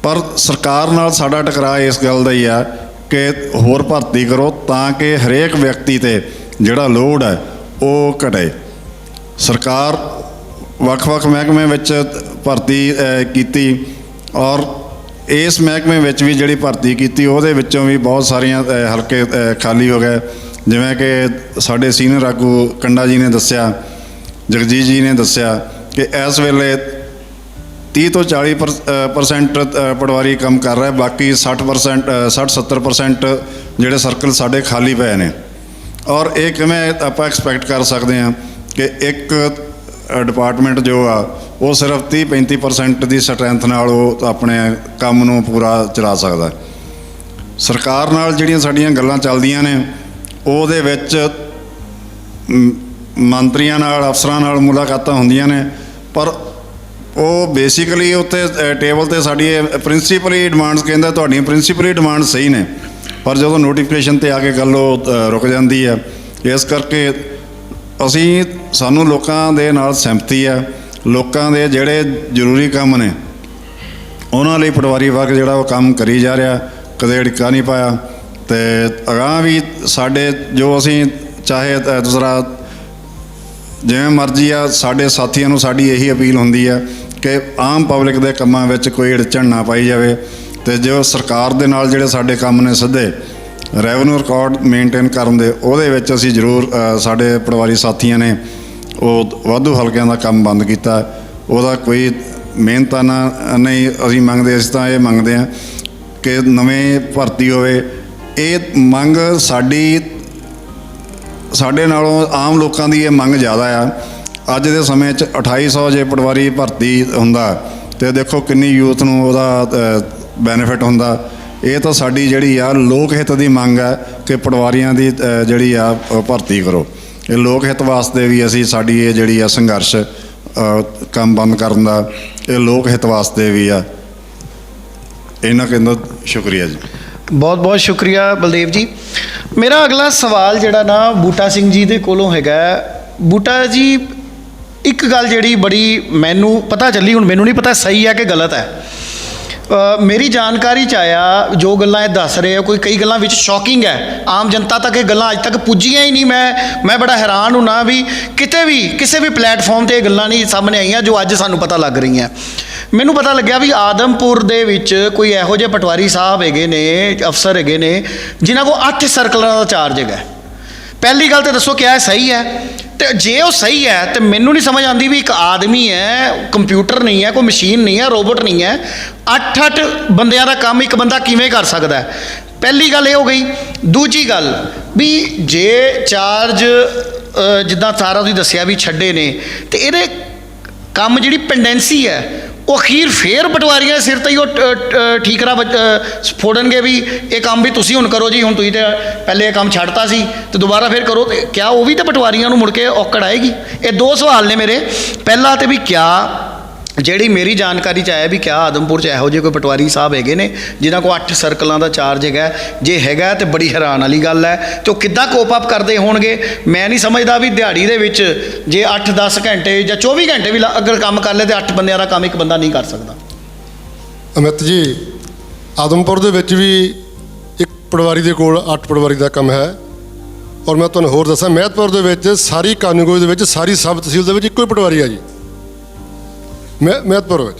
ਪਰ ਸਰਕਾਰ ਨਾਲ ਸਾਡਾ ਟਕਰਾਅ ਇਸ ਗੱਲ ਦਾ ਹੀ ਆ ਕਿ ਹੋਰ ਭਰਤੀ ਕਰੋ ਤਾਂ ਕਿ ਹਰੇਕ ਵਿਅਕਤੀ 'ਤੇ ਜਿਹੜਾ ਲੋਡ ਹੈ ਉਹ ਘਟੇ। ਸਰਕਾਰ ਵੱਖ-ਵੱਖ ਮਹਿਕਮੇ ਵਿੱਚ ਭਰਤੀ ਕੀਤੀ, ਔਰ ਇਸ ਮਹਿਕਮੇ ਵਿੱਚ ਵੀ ਜਿਹੜੀ ਭਰਤੀ ਕੀਤੀ ਉਹਦੇ ਵਿੱਚੋਂ ਵੀ ਬਹੁਤ ਸਾਰੀਆਂ ਹਲਕੇ ਖਾਲੀ ਹੋ ਗਏ। ਜਿਵੇਂ ਕਿ ਸਾਡੇ ਸੀਨੀਅਰ ਆਗੂ ਕੰਡਾ ਜੀ ਨੇ ਦੱਸਿਆ, ਜਗਜੀਤ ਜੀ ਨੇ ਦੱਸਿਆ ਕਿ ਇਸ ਵੇਲੇ 30 ਤੋਂ 40% ਪਟਵਾਰੀ ਕੰਮ ਕਰ ਰਿਹਾ, ਬਾਕੀ 60-70% ਜਿਹੜੇ ਸਰਕਲ ਸਾਡੇ ਖਾਲੀ ਪਏ ਨੇ। ਔਰ ਇਹ ਕਿਵੇਂ ਆਪਾਂ ਐਕਸਪੈਕਟ ਕਰ ਸਕਦੇ ਹਾਂ ਕਿ ਇੱਕ ਡਿਪਾਰਟਮੈਂਟ ਜੋ ਆ ਉਹ ਸਿਰਫ 30-35% ਦੀ ਸਟਰੈਂਥ ਨਾਲ ਉਹ ਆਪਣੇ ਕੰਮ ਨੂੰ ਪੂਰਾ ਚਲਾ ਸਕਦਾ। ਸਰਕਾਰ ਨਾਲ ਜਿਹੜੀਆਂ ਸਾਡੀਆਂ ਗੱਲਾਂ ਚੱਲਦੀਆਂ ਨੇ ਉਹਦੇ ਵਿੱਚ ਮੰਤਰੀਆਂ ਨਾਲ, ਅਫਸਰਾਂ ਨਾਲ ਮੁਲਾਕਾਤਾਂ ਹੁੰਦੀਆਂ ਨੇ, ਪਰ ਉਹ ਬੇਸਿਕਲੀ ਉੱਥੇ ਟੇਬਲ 'ਤੇ ਸਾਡੀ ਪ੍ਰਿੰਸੀਪਲੀ ਡਿਮਾਂਡਸ ਕਹਿੰਦਾ ਤੁਹਾਡੀਆਂ ਪ੍ਰਿੰਸੀਪਲੀ ਡਿਮਾਂਡ ਸਹੀ ਨੇ, ਪਰ ਜਦੋਂ ਨੋਟੀਫਿਕੇਸ਼ਨ 'ਤੇ ਆ ਕੇ ਗੱਲ ਉਹ ਰੁਕ ਜਾਂਦੀ ਹੈ। ਇਸ ਕਰਕੇ ਸਾਨੂੰ ਲੋਕਾਂ ਦੇ ਨਾਲ ਸਹਿਮਤੀ ਆ। ਲੋਕਾਂ ਦੇ ਜਿਹੜੇ ਜ਼ਰੂਰੀ ਕੰਮ ਨੇ ਉਹਨਾਂ ਲਈ ਪਟਵਾਰੀ ਵਰਗ ਜਿਹੜਾ ਉਹ ਕੰਮ ਕਰੀ ਜਾ ਰਿਹਾ, ਕਦੇ ਅੜਿੱਕਾ ਨਹੀਂ ਪਾਇਆ। ਅਤੇ ਅਗਾਂਹ ਵੀ ਸਾਡੇ ਜੋ ਅਸੀਂ ਚਾਹੇ ਦੂਸਰਾ ਜਿਵੇਂ ਮਰਜ਼ੀ ਆ, ਸਾਡੇ ਸਾਥੀਆਂ ਨੂੰ ਸਾਡੀ ਇਹੀ ਅਪੀਲ ਹੁੰਦੀ ਆ ਕਿ ਆਮ ਪਬਲਿਕ ਦੇ ਕੰਮਾਂ ਵਿੱਚ ਕੋਈ ਅੜਚਣ ਨਾ ਪਾਈ ਜਾਵੇ। ਅਤੇ ਜੋ ਸਰਕਾਰ ਦੇ ਨਾਲ ਜਿਹੜੇ ਸਾਡੇ ਕੰਮ ਨੇ ਸਿੱਧੇ ਰੈਵਨਿਊ ਰਿਕਾਰਡ ਮੇਨਟੇਨ ਕਰਨ ਦੇ ਉਹਦੇ ਵਿੱਚ ਅਸੀਂ ਜ਼ਰੂਰ ਸਾਡੇ ਪਟਵਾਰੀ ਸਾਥੀਆਂ ਨੇ ਉਹ ਵਾਧੂ ਹਲਕਿਆਂ ਦਾ ਕੰਮ ਬੰਦ ਕੀਤਾ। ਉਹਦਾ ਕੋਈ ਮਿਹਨਤਾਨਾ ਨਹੀਂ ਅਸੀਂ ਮੰਗਦੇ, ਅਸੀਂ ਤਾਂ ਇਹ ਮੰਗਦੇ ਹਾਂ ਕਿ ਨਵੇਂ ਭਰਤੀ ਹੋਵੇ। ਇਹ ਮੰਗ ਸਾਡੇ ਨਾਲੋਂ ਆਮ ਲੋਕਾਂ ਦੀ ਇਹ ਮੰਗ ਜ਼ਿਆਦਾ ਆ। ਅੱਜ ਦੇ ਸਮੇਂ 'ਚ 2800 ਜੇ ਪਟਵਾਰੀ ਭਰਤੀ ਹੁੰਦਾ ਤੇ ਦੇਖੋ ਕਿੰਨੀ ਯੂਥ ਨੂੰ ਉਹਦਾ ਬੈਨੀਫਿਟ ਹੁੰਦਾ। ਇਹ ਤਾਂ ਸਾਡੀ ਜਿਹੜੀ ਆ ਲੋਕ ਹਿੱਤ ਦੀ ਮੰਗ ਹੈ ਕਿ ਪਟਵਾਰੀਆਂ ਦੀ ਜਿਹੜੀ ਆ ਉਹ ਭਰਤੀ ਕਰੋ। ਇਹ ਲੋਕ ਹਿੱਤ ਵਾਸਤੇ ਵੀ ਅਸੀਂ ਸਾਡੀ ਇਹ ਜਿਹੜੀ ਆ ਸੰਘਰਸ਼ ਕੰਮ ਬੰਦ ਕਰਨ ਦਾ ਇਹ ਲੋਕ ਹਿੱਤ ਵਾਸਤੇ ਵੀ ਆ। ਇਹਨਾਂ ਕਹਿੰਦਾ ਸ਼ੁਕਰੀਆ ਜੀ। ਬਹੁਤ ਬਹੁਤ ਸ਼ੁਕਰੀਆ ਬਲਦੇਵ ਜੀ। ਮੇਰਾ ਅਗਲਾ ਸਵਾਲ ਜਿਹੜਾ ਨਾ ਬੂਟਾ ਸਿੰਘ ਜੀ ਦੇ ਕੋਲੋਂ ਹੈਗਾ। ਬੂਟਾ ਜੀ, ਇੱਕ ਗੱਲ ਜਿਹੜੀ ਬੜੀ ਮੈਨੂੰ ਪਤਾ ਚੱਲੀ, ਹੁਣ ਮੈਨੂੰ ਨਹੀਂ ਪਤਾ ਸਹੀ ਹੈ ਕਿ ਗਲਤ ਹੈ, ਮੇਰੀ ਜਾਣਕਾਰੀ 'ਚ ਆਇਆ ਜੋ ਗੱਲਾਂ ਇਹ ਦੱਸ ਰਹੇ ਹੋ, ਕੋਈ ਕਈ ਗੱਲਾਂ ਵਿੱਚ ਸ਼ੌਕਿੰਗ ਹੈ, ਆਮ ਜਨਤਾ ਤੱਕ ਇਹ ਗੱਲਾਂ ਅੱਜ ਤੱਕ ਪੁੱਜੀਆਂ ਹੀ ਨਹੀਂ। ਮੈਂ ਬੜਾ ਹੈਰਾਨ ਹੁੰਨਾ ਵੀ ਕਿਤੇ ਵੀ ਕਿਸੇ ਵੀ ਪਲੇਟਫਾਰਮ 'ਤੇ ਇਹ ਗੱਲਾਂ ਨਹੀਂ ਸਾਹਮਣੇ ਆਈਆਂ ਜੋ ਅੱਜ ਸਾਨੂੰ ਪਤਾ ਲੱਗ ਰਹੀਆਂ। ਮੈਨੂੰ ਪਤਾ ਲੱਗਿਆ ਵੀ ਆਦਮਪੁਰ ਦੇ ਵਿੱਚ ਕੋਈ ਇਹੋ ਜਿਹੇ ਪਟਵਾਰੀ ਸਾਹਿਬ ਹੈਗੇ ਨੇ, ਅਫਸਰ ਹੈਗੇ ਨੇ ਜਿਨ੍ਹਾਂ ਕੋਲ 8 ਸਰਕਲਾਂ ਦਾ ਚਾਰਜ ਹੈਗਾ। ਪਹਿਲੀ ਗੱਲ ਤਾਂ ਦੱਸੋ ਕਿਆ ਇਹ ਸਹੀ ਹੈ? ਤੇ ਜੇ ਉਹ ਸਹੀ ਹੈ ਤੇ ਮੈਨੂੰ ਨਹੀਂ ਸਮਝ ਆਉਂਦੀ ਵੀ ਇੱਕ ਆਦਮੀ ਹੈ, ਕੰਪਿਊਟਰ ਨਹੀਂ ਹੈ, ਕੋਈ ਮਸ਼ੀਨ ਨਹੀਂ ਹੈ, ਰੋਬੋਟ ਨਹੀਂ ਹੈ, 8 ਬੰਦਿਆਂ ਦਾ ਕੰਮ ਇੱਕ ਬੰਦਾ ਕਿਵੇਂ ਕਰ ਸਕਦਾ ਹੈ? ਪਹਿਲੀ ਗੱਲ ਇਹ ਹੋ ਗਈ। ਦੂਜੀ ਗੱਲ ਵੀ ਜੇ ਚਾਰਜ ਜਿੱਦਾਂ ਸਾਰਾ ਤੁਸੀਂ ਦੱਸਿਆ ਵੀ ਛੱਡੇ ਨੇ ਤੇ ਇਹਦੇ ਕੰਮ ਜਿਹੜੀ ਪੈਂਡੈਂਸੀ ਹੈ ਉਹ ਅਖੀਰ ਫੇਰ ਪਟਵਾਰੀਆਂ ਦੇ ਸਿਰ ਤੇ ਹੀ ਉਹ ਠੀਕਰਾ ਫੋੜਨਗੇ ਵੀ ਇਹ ਕੰਮ ਵੀ ਤੁਸੀਂ ਹੁਣ ਕਰੋ ਜੀ, ਹੁਣ ਤੁਸੀਂ ਤਾਂ ਪਹਿਲੇ ਇਹ ਕੰਮ ਛੱਡਤਾ ਸੀ ਤੇ ਦੁਬਾਰਾ ਫੇਰ ਕਰੋ। ਤੇ ਕਿਆ ਉਹ ਵੀ ਤਾਂ ਪਟਵਾਰੀਆਂ ਨੂੰ ਮੁੜ ਕੇ ਔਕੜ ਆਏਗੀ? ਇਹ ਦੋ ਸਵਾਲ ਨੇ ਮੇਰੇ। ਪਹਿਲਾ ਤੇ ਵੀ ਕਿਆ ਜਿਹੜੀ ਮੇਰੀ ਜਾਣਕਾਰੀ 'ਚ ਆਇਆ ਵੀ ਕਿਆ ਆਦਮਪੁਰ 'ਚ ਇਹੋ ਜਿਹੇ ਕੋਈ ਪਟਵਾਰੀ ਸਾਹਿਬ ਹੈਗੇ ਨੇ ਜਿਨ੍ਹਾਂ ਕੋਲ 8 ਸਰਕਲਾਂ ਦਾ ਚਾਰਜ ਹੈਗਾ? ਜੇ ਹੈਗਾ ਤੇ ਬੜੀ ਹੈਰਾਨ ਵਾਲੀ ਗੱਲ ਹੈ। ਤੇ ਉਹ ਕਿੱਦਾਂ ਕੋਪ ਅਪ ਕਰਦੇ ਹੋਣਗੇ? ਮੈਂ ਨਹੀਂ ਸਮਝਦਾ ਵੀ ਦਿਹਾੜੀ ਦੇ ਵਿੱਚ ਜੇ 8-10 ਘੰਟੇ ਜਾਂ 24 ਘੰਟੇ ਵੀ ਅਗਰ ਕੰਮ ਕਰ ਲੈ ਤੇ 8 ਬੰਦਿਆਂ ਦਾ ਕੰਮ ਇੱਕ ਬੰਦਾ ਨਹੀਂ ਕਰ ਸਕਦਾ। ਅਮਿਤ ਜੀ, ਆਦਮਪੁਰ ਦੇ ਵਿੱਚ ਵੀ ਇੱਕ ਪਟਵਾਰੀ ਦੇ ਕੋਲ 8 ਪਟਵਾਰੀ ਦਾ ਕੰਮ ਹੈ। ਔਰ ਮੈਂ ਤੁਹਾਨੂੰ ਹੋਰ ਦੱਸਾਂ, ਮਹਿਤਪੁਰ ਦੇ ਵਿੱਚ ਸਾਰੀ ਕਾਨੂੰਗੋਈ ਦੇ ਵਿੱਚ ਸਾਰੀ ਸਬ ਤਹਿਸੀਲ ਦੇ ਵਿੱਚ ਇੱਕੋ ਹੀ ਪਟਵਾਰੀ ਆ ਜੀ। ਮਹਿਤਪੁਰ ਵਿੱਚ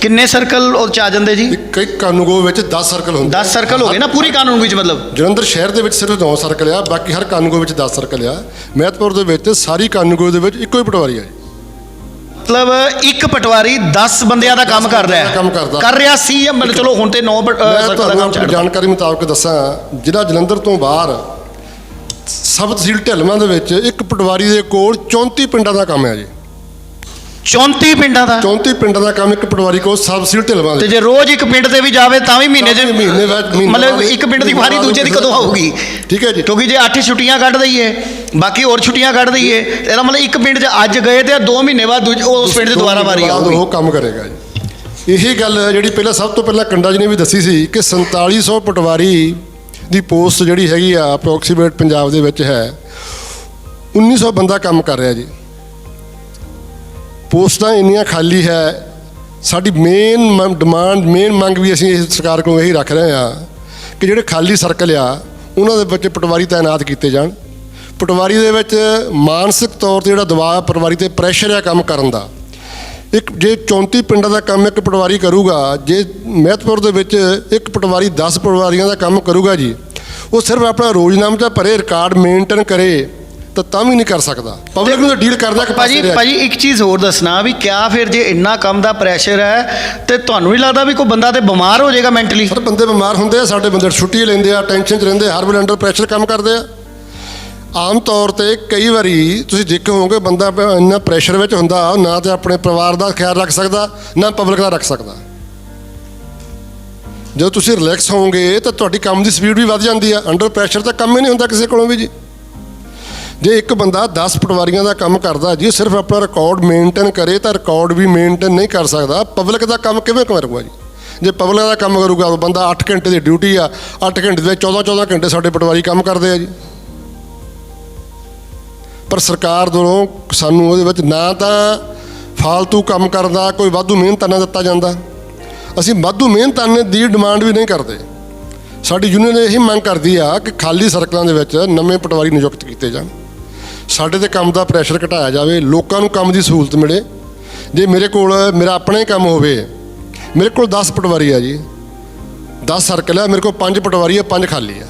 ਕਿੰਨੇ ਸਰਕਲ ਉਹ 'ਚ ਆ ਜਾਂਦੇ ਜੀ? ਇੱਕ ਕਾਨੂੰਗੋ ਵਿੱਚ 10 ਸਰਕਲ ਹੁੰਦੇ। 10 ਸਰਕਲ ਹੋ ਗਏ ਨਾ ਪੂਰੀ ਕਾਨੂੰਨ ਵਿੱਚ? ਮਤਲਬ ਜਲੰਧਰ ਸ਼ਹਿਰ ਦੇ ਵਿੱਚ ਸਿਰਫ 9 ਸਰਕਲ ਆ, ਬਾਕੀ ਹਰ ਕਾਨੂੰਗੋ ਵਿੱਚ 10 ਸਰਕਲ ਆ। ਮਹਿਤਪੁਰ ਦੇ ਵਿੱਚ ਸਾਰੀ ਕਾਨੂੰਗੋ ਦੇ ਵਿੱਚ ਇੱਕੋ ਹੀ ਪਟਵਾਰੀ ਆ ਜੀ। ਮਤਲਬ ਇੱਕ ਪਟਵਾਰੀ 10 ਬੰਦਿਆਂ ਦਾ ਕੰਮ ਕਰ ਰਿਹਾ ਹੈ, ਕਰ ਰਿਹਾ ਸੀ ਜਾਂ ਮਤਲਬ ਚਲੋ ਹੁਣ ਤੇ 9 ਸਰਕਲ ਦਾ ਕੰਮ ਛੱਡ। ਜਾਣਕਾਰੀ ਮੁਤਾਬਕ ਦੱਸਾਂ, ਜ਼ਿਲ੍ਹਾ ਜਲੰਧਰ ਤੋਂ ਬਾਹਰ ਸਬ ਤਹਿਸੀਲ ਢਿਲਵਾਂ ਦੇ ਵਿੱਚ ਇੱਕ ਪਟਵਾਰੀ ਦੇ ਕੋਲ 34 ਪਿੰਡਾਂ ਦਾ ਕੰਮ ਹੈ ਜੀ। 34 ਪਿੰਡਾਂ ਦਾ? 34 ਪਿੰਡਾਂ ਦਾ ਕੰਮ ਇੱਕ ਪਟਵਾਰੀ ਕੋਲ ਸਬ ਤਹਿਸੀਲ ਢਿਲਵਾਂ ਦੇ। ਤੇ ਜੇ ਰੋਜ਼ ਇੱਕ ਪਿੰਡ ਤੇ ਵੀ ਜਾਵੇ ਤਾਂ ਵੀ ਮਹੀਨੇ 'ਚ ਮਹੀਨੇ ਮਤਲਬ ਇੱਕ ਪਿੰਡ ਦੀ ਵਾਰੀ ਦੂਜੇ ਦੀ ਕਦੋਂ ਆਊਗੀ? ਠੀਕ ਹੈ ਜੀ। ਕਿਉਂਕਿ ਜੇ 8 ਛੁੱਟੀਆਂ ਕੱਢ ਦਈਏ, ਬਾਕੀ ਹੋਰ ਛੁੱਟੀਆਂ ਕੱਢ ਦਈਏ, ਇਹਦਾ ਮਤਲਬ ਇੱਕ ਪਿੰਡ 'ਚ ਅੱਜ ਗਏ ਤੇ 2 ਮਹੀਨੇ ਬਾਅਦ ਉਸ ਪਿੰਡ 'ਚ ਦੁਬਾਰਾ ਵਾਰੀ ਆਊਗੀ। ਉਹ ਕੰਮ ਕਰੇਗਾ ਜੀ। ਇਹੀ ਗੱਲ ਜਿਹੜੀ ਪਹਿਲਾਂ ਸਭ ਤੋਂ ਪਹਿਲਾਂ ਕੰਡਾ ਜੀ ਨੇ ਵੀ ਦੱਸੀ ਸੀ ਕਿ 4700 ਪਟਵਾਰੀ ਦੀ ਪੋਸਟ ਜਿਹੜੀ ਹੈਗੀ ਆ ਅਪਰੋਕਸੀਮੇਟ ਪੰਜਾਬ ਦੇ ਵਿੱਚ ਹੈ। 1900 ਬੰਦਾ ਕੰਮ ਕਰ ਰਿਹਾ ਜੀ। ਪੋਸਟਾਂ ਇੰਨੀਆਂ ਖਾਲੀ ਹੈ। ਸਾਡੀ ਮੇਨ ਡਿਮਾਂਡ, ਮੇਨ ਮੰਗ ਵੀ ਅਸੀਂ ਇਸ ਸਰਕਾਰ ਕੋਲ ਇਹੀ ਰੱਖ ਰਹੇ ਹਾਂ ਕਿ ਜਿਹੜੇ ਖਾਲੀ ਸਰਕਲ ਆ ਉਹਨਾਂ ਦੇ ਵਿੱਚ ਪਟਵਾਰੀ ਤਾਇਨਾਤ ਕੀਤੇ ਜਾਣ। ਪਟਵਾਰੀ ਦੇ ਵਿੱਚ ਮਾਨਸਿਕ ਤੌਰ 'ਤੇ ਜਿਹੜਾ ਦਬਾਅ ਪਟਵਾਰੀ 'ਤੇ ਪ੍ਰੈਸ਼ਰ ਆ ਕੰਮ ਕਰਨ ਦਾ, ਇੱਕ ਜੇ 34 ਪਿੰਡਾਂ ਦਾ ਕੰਮ ਇੱਕ ਪਟਵਾਰੀ ਕਰੂਗਾ, ਜੇ ਮਹਿਤਪੁਰ ਦੇ ਵਿੱਚ ਇੱਕ ਪਟਵਾਰੀ 10 ਪਟਵਾਰੀਆਂ ਦਾ ਕੰਮ ਕਰੂਗਾ ਜੀ, ਉਹ ਸਿਰਫ ਆਪਣਾ ਰੋਜ਼ਨਾਮਾ ਭਰੇ, ਰਿਕਾਰਡ ਮੇਨਟੇਨ ਕਰੇ ਤਾਂ ਵੀ ਨਹੀਂ ਕਰ ਸਕਦਾ। ਪਬਲਿਕ ਨੂੰ ਡੀਲ ਕਰਦਾ ਕਿ ਭਾਜੀ ਇੱਕ ਚੀਜ਼ ਹੋਰ ਦੱਸਣਾ ਵੀ ਕਿਆ ਫਿਰ ਜੇ ਇੰਨਾ ਕੰਮ ਦਾ ਪ੍ਰੈਸ਼ਰ ਹੈ ਤੇ ਤੁਹਾਨੂੰ ਨਹੀਂ ਲੱਗਦਾ ਵੀ ਕੋਈ ਬੰਦਾ ਤੇ ਬਿਮਾਰ ਹੋ ਜਾਏਗਾ ਮੈਂਟਲੀ? ਸਰ, ਬੰਦੇ ਬਿਮਾਰ ਹੁੰਦੇ ਆ, ਸਾਡੇ ਬੰਦੇ ਛੁੱਟੀ ਲੈਂਦੇ ਆ, ਟੈਨਸ਼ਨ 'ਚ ਰਹਿੰਦੇ, ਹਰ ਵੇਲੇ ਅੰਡਰ ਪ੍ਰੈਸ਼ਰ ਕੰਮ ਕਰਦੇ ਆ। ਆਮ ਤੌਰ ਤੇ ਕਈ ਵਾਰੀ ਤੁਸੀਂ ਦੇਖੇ ਹੋਵੋਗੇ ਬੰਦਾ ਇੰਨਾ ਪ੍ਰੈਸ਼ਰ ਵਿੱਚ ਹੁੰਦਾ, ਨਾ ਤੇ ਆਪਣੇ ਪਰਿਵਾਰ ਦਾ ਖਿਆਲ ਰੱਖ ਸਕਦਾ, ਨਾ ਪਬਲਿਕ ਦਾ ਰੱਖ ਸਕਦਾ। ਜਦੋਂ ਤੁਸੀਂ ਰਿਲੈਕਸ ਹੋਵੋਗੇ ਤਾਂ ਤੁਹਾਡੀ ਕੰਮ ਦੀ ਸਪੀਡ ਵੀ ਵੱਧ ਜਾਂਦੀ ਆ। ਅੰਡਰ ਪ੍ਰੈਸ਼ਰ ਤਾਂ ਕੰਮ ਹੀ ਨਹੀਂ ਹੁੰਦਾ ਕਿਸੇ ਕੋਲੋਂ ਵੀ ਜੀ। ਜੇ ਇੱਕ ਬੰਦਾ 10 ਪਟਵਾਰੀਆਂ ਦਾ ਕੰਮ ਕਰਦਾ ਜੀ, ਸਿਰਫ ਆਪਣਾ ਰਿਕਾਰਡ ਮੇਨਟੇਨ ਕਰੇ ਤਾਂ ਰਿਕਾਰਡ ਵੀ ਮੇਨਟੇਨ ਨਹੀਂ ਕਰ ਸਕਦਾ। ਪਬਲਿਕ ਦਾ ਕੰਮ ਕਿਵੇਂ ਕਰੂਗਾ ਜੀ? ਜੇ ਪਬਲਿਕ ਦਾ ਕੰਮ ਕਰੂਗਾ ਉਹ ਬੰਦਾ 8 ਘੰਟੇ ਦੀ ਡਿਊਟੀ ਆ, 8 ਘੰਟੇ ਦੇ 14 ਘੰਟੇ ਸਾਡੇ ਪਟਵਾਰੀ ਕੰਮ ਕਰਦੇ ਆ ਜੀ। ਪਰ ਸਰਕਾਰ ਵੱਲੋਂ ਸਾਨੂੰ ਉਹਦੇ ਵਿੱਚ ਨਾ ਤਾਂ ਫਾਲਤੂ ਕੰਮ ਕਰਦਾ ਕੋਈ ਵਾਧੂ ਮਿਹਨਤਾਨਾ ਦਿੱਤਾ ਜਾਂਦਾ। ਅਸੀਂ ਵਾਧੂ ਮਿਹਨਤਾਨੇ ਦੀ ਡਿਮਾਂਡ ਵੀ ਨਹੀਂ ਕਰਦੇ। ਸਾਡੀ ਯੂਨੀਅਨ ਇਹੀ ਮੰਗ ਕਰਦੀ ਆ ਕਿ ਖਾਲੀ ਸਰਕਲਾਂ ਦੇ ਵਿੱਚ ਨਵੇਂ ਪਟਵਾਰੀ ਨਿਯੁਕਤ ਕੀਤੇ ਜਾਣ, ਸਾਡੇ 'ਤੇ ਕੰਮ ਦਾ ਪ੍ਰੈਸ਼ਰ ਘਟਾਇਆ ਜਾਵੇ, ਲੋਕਾਂ ਨੂੰ ਕੰਮ ਦੀ ਸਹੂਲਤ ਮਿਲੇ। ਜੇ ਮੇਰੇ ਕੋਲ ਮੇਰਾ ਆਪਣਾ ਹੀ ਕੰਮ ਹੋਵੇ, ਮੇਰੇ ਕੋਲ 10 ਪਟਵਾਰੀ ਆ ਜੀ, 10 ਸਰਕਲ ਆ, ਮੇਰੇ ਕੋਲ 5 ਪਟਵਾਰੀ ਆ, 5 ਖਾਲੀ ਆ।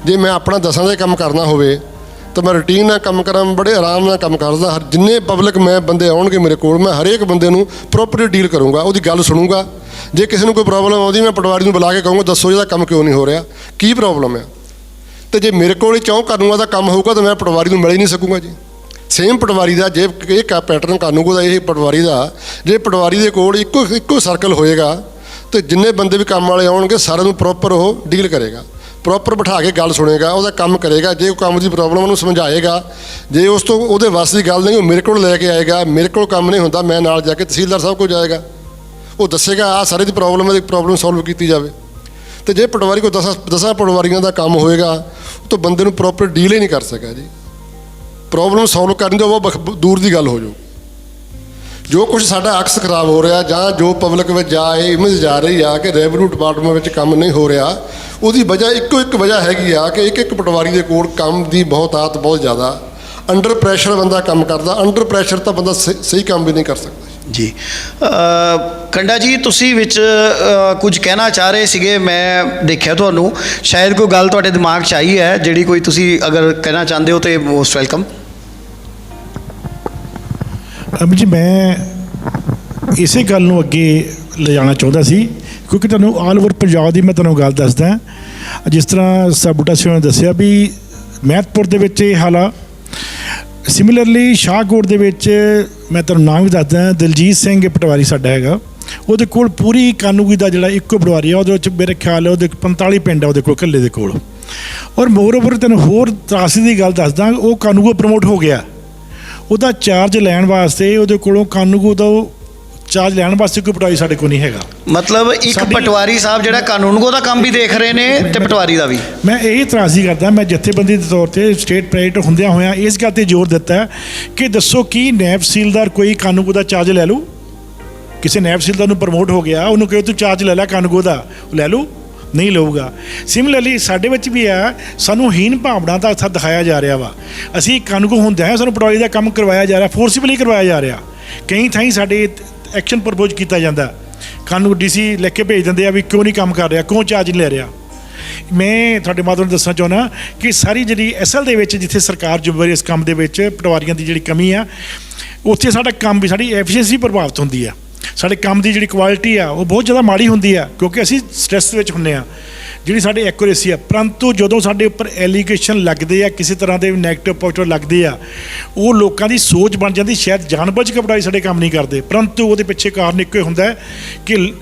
ਜੇ ਮੈਂ ਆਪਣਾ ਦਸਾਂ ਦਾ ਕੰਮ ਕਰਨਾ ਹੋਵੇ ਤਾਂ ਮੈਂ ਰੂਟੀਨ ਨਾਲ ਕੰਮ ਕਰਾਂ, ਬੜੇ ਆਰਾਮ ਨਾਲ ਕੰਮ ਕਰਦਾ। ਜਿੰਨੇ ਪਬਲਿਕ ਮੈਂ ਬੰਦੇ ਆਉਣਗੇ ਮੇਰੇ ਕੋਲ, ਮੈਂ ਹਰੇਕ ਬੰਦੇ ਨੂੰ ਪ੍ਰੋਪਰਲੀ ਡੀਲ ਕਰੂੰਗਾ, ਉਹਦੀ ਗੱਲ ਸੁਣੂੰਗਾ। ਜੇ ਕਿਸੇ ਨੂੰ ਕੋਈ ਪ੍ਰੋਬਲਮ ਆਉਂਦੀ, ਮੈਂ ਪਟਵਾਰੀ ਨੂੰ ਬੁਲਾ ਕੇ ਕਹੂੰਗਾ ਦੱਸੋ ਇਹਦਾ ਕੰਮ ਕਿਉਂ ਨਹੀਂ ਹੋ ਰਿਹਾ, ਕੀ ਪ੍ਰੋਬਲਮ ਹੈ। ਤੇ ਜੇ ਮੇਰੇ ਕੋਲ ਹੀ ਚੌਂ ਕਾਨੂੰਨਾਂ ਦਾ ਕੰਮ ਹੋਊਗਾ ਤਾਂ ਮੈਂ ਪਟਵਾਰੀ ਨੂੰ ਮਿਲ ਹੀ ਨਹੀਂ ਸਕੂੰਗਾ ਜੀ। ਸੇਮ ਪਟਵਾਰੀ ਦਾ ਜੇ ਇਹ ਪੈਟਰਨ ਕਾਨੂੰਗੋ ਦਾ, ਇਹ ਪਟਵਾਰੀ ਦਾ, ਜੇ ਪਟਵਾਰੀ ਦੇ ਕੋਲ ਇੱਕੋ ਸਰਕਲ ਹੋਏਗਾ ਤੇ ਜਿੰਨੇ ਬੰਦੇ ਵੀ ਕੰਮ ਵਾਲੇ ਆਉਣਗੇ ਸਾਰਿਆਂ ਨੂੰ ਪ੍ਰੋਪਰ ਉਹ ਡੀਲ ਕਰੇਗਾ, ਪ੍ਰੋਪਰ ਬਿਠਾ ਕੇ ਗੱਲ ਸੁਣੇਗਾ, ਉਹਦਾ ਕੰਮ ਕਰੇਗਾ। ਜੇ ਉਹ ਕੰਮ ਦੀ ਪ੍ਰੋਬਲਮ ਉਹਨੂੰ ਸਮਝਾਏਗਾ, ਜੇ ਉਸ ਤੋਂ ਉਹਦੇ ਵੱਸ ਦੀ ਗੱਲ ਨਹੀਂ, ਉਹ ਮੇਰੇ ਕੋਲ ਲੈ ਕੇ ਆਏਗਾ। ਮੇਰੇ ਕੋਲ ਕੰਮ ਨਹੀਂ ਹੁੰਦਾ, ਮੈਂ ਨਾਲ ਜਾ ਕੇ ਤਹਿਸੀਲਦਾਰ ਸਾਹਿਬ ਕੋਲ ਜਾਏਗਾ, ਉਹ ਦੱਸੇਗਾ ਆਹ ਸਾਰੇ ਦੀ ਪ੍ਰੋਬਲਮ ਹੈ, ਪ੍ਰੋਬਲਮ ਸੋਲਵ ਕੀਤੀ ਜਾਵੇ। ਤੇ ਜੇ ਪਟਵਾਰੀ ਕੋਲ ਦਸਾਂ ਪਟਵਾਰੀਆਂ ਦਾ ਕੰਮ ਹੋਏਗਾ ਤਾਂ ਬੰਦੇ ਨੂੰ ਪ੍ਰੋਪਰ ਡੀਲ ਹੀ ਨਹੀਂ ਕਰ ਸਕੇਗਾ ਜੀ। ਪ੍ਰੋਬਲਮ ਸੋਲਵ ਕਰਨ ਦੀ ਉਹ ਦੂਰ ਦੀ ਗੱਲ ਹੋ ਜਾਊ। ਜੋ ਕੁਝ ਸਾਡਾ ਅਕਸ ਖਰਾਬ ਹੋ ਰਿਹਾ ਜਾਂ ਜੋ ਪਬਲਿਕ ਵਿੱਚ ਇਮੇਜ ਜਾ ਰਹੀ ਆ ਕਿ ਰੈਵਨਿਊ ਡਿਪਾਰਟਮੈਂਟ ਵਿੱਚ ਕੰਮ ਨਹੀਂ ਹੋ ਰਿਹਾ, ਉਹਦੀ ਵਜ੍ਹਾ ਇੱਕੋ ਇੱਕ ਵਜ੍ਹਾ ਹੈਗੀ ਆ ਕਿ ਇੱਕ ਪਟਵਾਰੀ ਦੇ ਕੋਲ ਕੰਮ ਦੀ ਬਹੁਤਾਤ ਬਹੁਤ ਜ਼ਿਆਦਾ। ਅੰਡਰ ਪ੍ਰੈਸ਼ਰ ਬੰਦਾ ਕੰਮ ਕਰਦਾ, ਅੰਡਰ ਪ੍ਰੈਸ਼ਰ ਤਾਂ ਬੰਦਾ ਸਹੀ ਕੰਮ ਵੀ ਨਹੀਂ ਕਰ ਸਕਦਾ ਜੀ। ਕੰਡਾ ਜੀ, ਤੁਸੀਂ ਵਿੱਚ ਕੁਝ ਕਹਿਣਾ ਚਾਹ ਰਹੇ ਸੀਗੇ, ਮੈਂ ਦੇਖਿਆ ਤੁਹਾਨੂੰ, ਸ਼ਾਇਦ ਕੋਈ ਗੱਲ ਤੁਹਾਡੇ ਦਿਮਾਗ 'ਚ ਆਈ ਹੈ ਜਿਹੜੀ ਕੋਈ ਤੁਸੀਂ ਅਗਰ ਕਹਿਣਾ ਚਾਹੁੰਦੇ ਹੋ ਤਾਂ ਮੋਸਟ ਵੈਲਕਮ। ਜੀ ਮੈਂ ਇਸੇ ਗੱਲ ਨੂੰ ਅੱਗੇ ਲਿਜਾਣਾ ਚਾਹੁੰਦਾ ਸੀ, ਕਿਉਂਕਿ ਤੁਹਾਨੂੰ ਆਲ ਓਵਰ ਪੰਜਾਬ ਦੀ ਮੈਂ ਤੁਹਾਨੂੰ ਗੱਲ ਦੱਸਦਾ। ਜਿਸ ਤਰ੍ਹਾਂ ਸਾਹਿਬ ਬੂਟਾ ਸਿੰਘ ਨੇ ਦੱਸਿਆ ਵੀ ਮਹਿਤਪੁਰ ਦੇ ਵਿੱਚ ਇਹ ਹਾਲ ਆ, ਸਿਮਿਲਰਲੀ ਸ਼ਾਹਕੋਟ ਦੇ ਵਿੱਚ ਮੈਂ ਤੁਹਾਨੂੰ ਨਾਮ ਵੀ ਦੱਸਦਾ, ਦਲਜੀਤ ਸਿੰਘ ਪਟਵਾਰੀ ਸਾਡਾ ਹੈਗਾ, ਉਹਦੇ ਕੋਲ ਪੂਰੀ ਕਾਨੂੰਗੀ ਦਾ ਜਿਹੜਾ ਇੱਕੋ ਪਟਵਾਰੀ ਆ, ਉਹਦੇ ਵਿੱਚ ਮੇਰੇ ਖਿਆਲ ਉਹਦੇ 45 ਪਿੰਡ ਆ ਉਹਦੇ ਕੋਲ ਇਕੱਲੇ ਦੇ ਕੋਲ। ਔਰ ਮੋਰ ਓਵਰ ਤੈਨੂੰ ਹੋਰ ਤਰਾਸਦੀ ਦੀ ਗੱਲ ਦੱਸਦਾ, ਉਹ ਕਾਨੂੰਗੋ ਪ੍ਰਮੋਟ ਹੋ ਗਿਆ। ਉਹਦਾ ਚਾਰਜ ਲੈਣ ਵਾਸਤੇ ਉਹਦੇ ਕੋਲੋਂ ਕਾਨੂੰਗੋ ਦਾ ਚਾਰਜ ਲੈਣ ਵਾਸਤੇ ਕੋਈ ਪਟਵਾਰੀ ਸਾਡੇ ਕੋਲ ਨਹੀਂ ਹੈਗਾ। ਮਤਲਬ ਇੱਕ ਪਟਵਾਰੀ ਸਾਹਿਬ ਜਿਹੜਾ ਕਾਨੂੰਗੋ ਦਾ ਕੰਮ ਵੀ ਦੇਖ ਰਹੇ ਨੇ ਤੇ ਪਟਵਾਰੀ ਦਾ ਵੀ। ਮੈਂ ਇਹ ਇਤਰਾਜ਼ੀ ਕਰਦਾ, ਮੈਂ ਜਥੇਬੰਦੀ ਦੇ ਤੌਰ ਤੇ ਸਟੇਟ ਪ੍ਰੈਜ਼ੀਡੈਂਟ ਹੁੰਦਿਆਂ ਹੋਇਆਂ ਇਸ ਗੱਲ 'ਤੇ ਜ਼ੋਰ ਦਿੱਤਾ ਕਿ ਦੱਸੋ ਕੀ ਨਾਇਬ ਤਹਿਸੀਲਦਾਰ ਕੋਈ ਕਾਨੂੰਗੋ ਦਾ ਚਾਰਜ ਲੈ ਲੂ? ਕਿਸੇ ਨਾਇਬ ਤਹਿਸੀਲਦਾਰ ਨੂੰ ਪ੍ਰਮੋਟ ਹੋ ਗਿਆ, ਉਹਨੂੰ ਕਹੋ ਤੂੰ ਚਾਰਜ ਲੈ ਲੈ ਕਾਨੂੰਗੋ ਦਾ, ਉਹ ਲੈ ਲੂ? ਨਹੀਂ ਲਊਗਾ। ਸਿਮਿਲਰਲੀ ਸਾਡੇ ਵਿੱਚ ਵੀ ਆ, ਸਾਨੂੰ ਹੀਨ ਭਾਵਨਾ ਦਾ ਅਰਥ ਦਿਖਾਇਆ ਜਾ ਰਿਹਾ ਵਾ। ਅਸੀਂ ਕਾਨੂੰਗੋ ਹੁੰਦੇ ਹਾਂ, ਸਾਨੂੰ ਪਟਵਾਰੀ ਦਾ ਕੰਮ ਕਰਵਾਇਆ ਜਾ ਰਿਹਾ, ਫੋਰਸੀਬਲੀ ਕਰਵਾਇਆ ਜਾ ਰਿਹਾ। ਕਈ ਥਾਈਂ ਸਾਡੇ ਐਕਸ਼ਨ ਪ੍ਰਪੋਜ਼ ਕੀਤਾ ਜਾਂਦਾ, ਕਾਨੂੰਨ DC ਲਿਖ ਕੇ ਭੇਜ ਦਿੰਦੇ ਆ ਵੀ ਕਿਉਂ ਨਹੀਂ ਕੰਮ ਕਰ ਰਿਹਾ, ਕਿਉਂ ਚਾਰਜ ਨਹੀਂ ਲੈ ਰਿਹਾ। ਮੈਂ ਤੁਹਾਡੇ ਮਾਧਿਅਮ ਨੂੰ ਦੱਸਣਾ ਚਾਹੁੰਦਾ ਕਿ ਸਾਰੀ ਜਿਹੜੀ ਅਸਲ ਦੇ ਵਿੱਚ ਜਿੱਥੇ ਸਰਕਾਰ ਜ਼ਿੰਮੇਵਾਰੀ ਇਸ ਕੰਮ ਦੇ ਵਿੱਚ ਪਟਵਾਰੀਆਂ ਦੀ ਜਿਹੜੀ ਕਮੀ ਆ, ਉੱਥੇ ਸਾਡਾ ਕੰਮ ਵੀ, ਸਾਡੀ ਐਫੀਸ਼ੀਐਂਸੀ ਪ੍ਰਭਾਵਿਤ ਹੁੰਦੀ ਆ। ਸਾਡੇ ਕੰਮ ਦੀ ਜਿਹੜੀ ਕੁਆਲਿਟੀ ਆ ਉਹ ਬਹੁਤ ਜ਼ਿਆਦਾ ਮਾੜੀ ਹੁੰਦੀ ਆ, ਕਿਉਂਕਿ ਅਸੀਂ ਸਟ੍ਰੈਸ ਵਿੱਚ ਹੁੰਦੇ ਆ। ਜਿਹੜੀ ਸਾਡੀ ਐਕੂਰੇਸੀ ਆ, ਪਰੰਤੂ ਜਦੋਂ ਸਾਡੇ ਉੱਪਰ ਐਲੀਗੇਸ਼ਨ ਲੱਗਦੇ ਆ, ਕਿਸੇ ਤਰ੍ਹਾਂ ਦੇ ਨੈਗੇਟਿਵ ਪੋਜ਼ਿਟਿਵ ਲੱਗਦੇ ਆ, ਉਹ ਲੋਕਾਂ ਦੀ ਸੋਚ ਬਣ ਜਾਂਦੀ ਸ਼ਾਇਦ ਜਾਣਬੁੱਝ ਕੇ ਪਟਵਾਰੀ ਸਾਡੇ ਕੰਮ ਨਹੀਂ ਕਰਦੇ, ਪਰੰਤੂ ਉਹਦੇ ਪਿੱਛੇ ਕਾਰਨ ਇੱਕੋ ਹੀ ਹੁੰਦਾ ਕਿ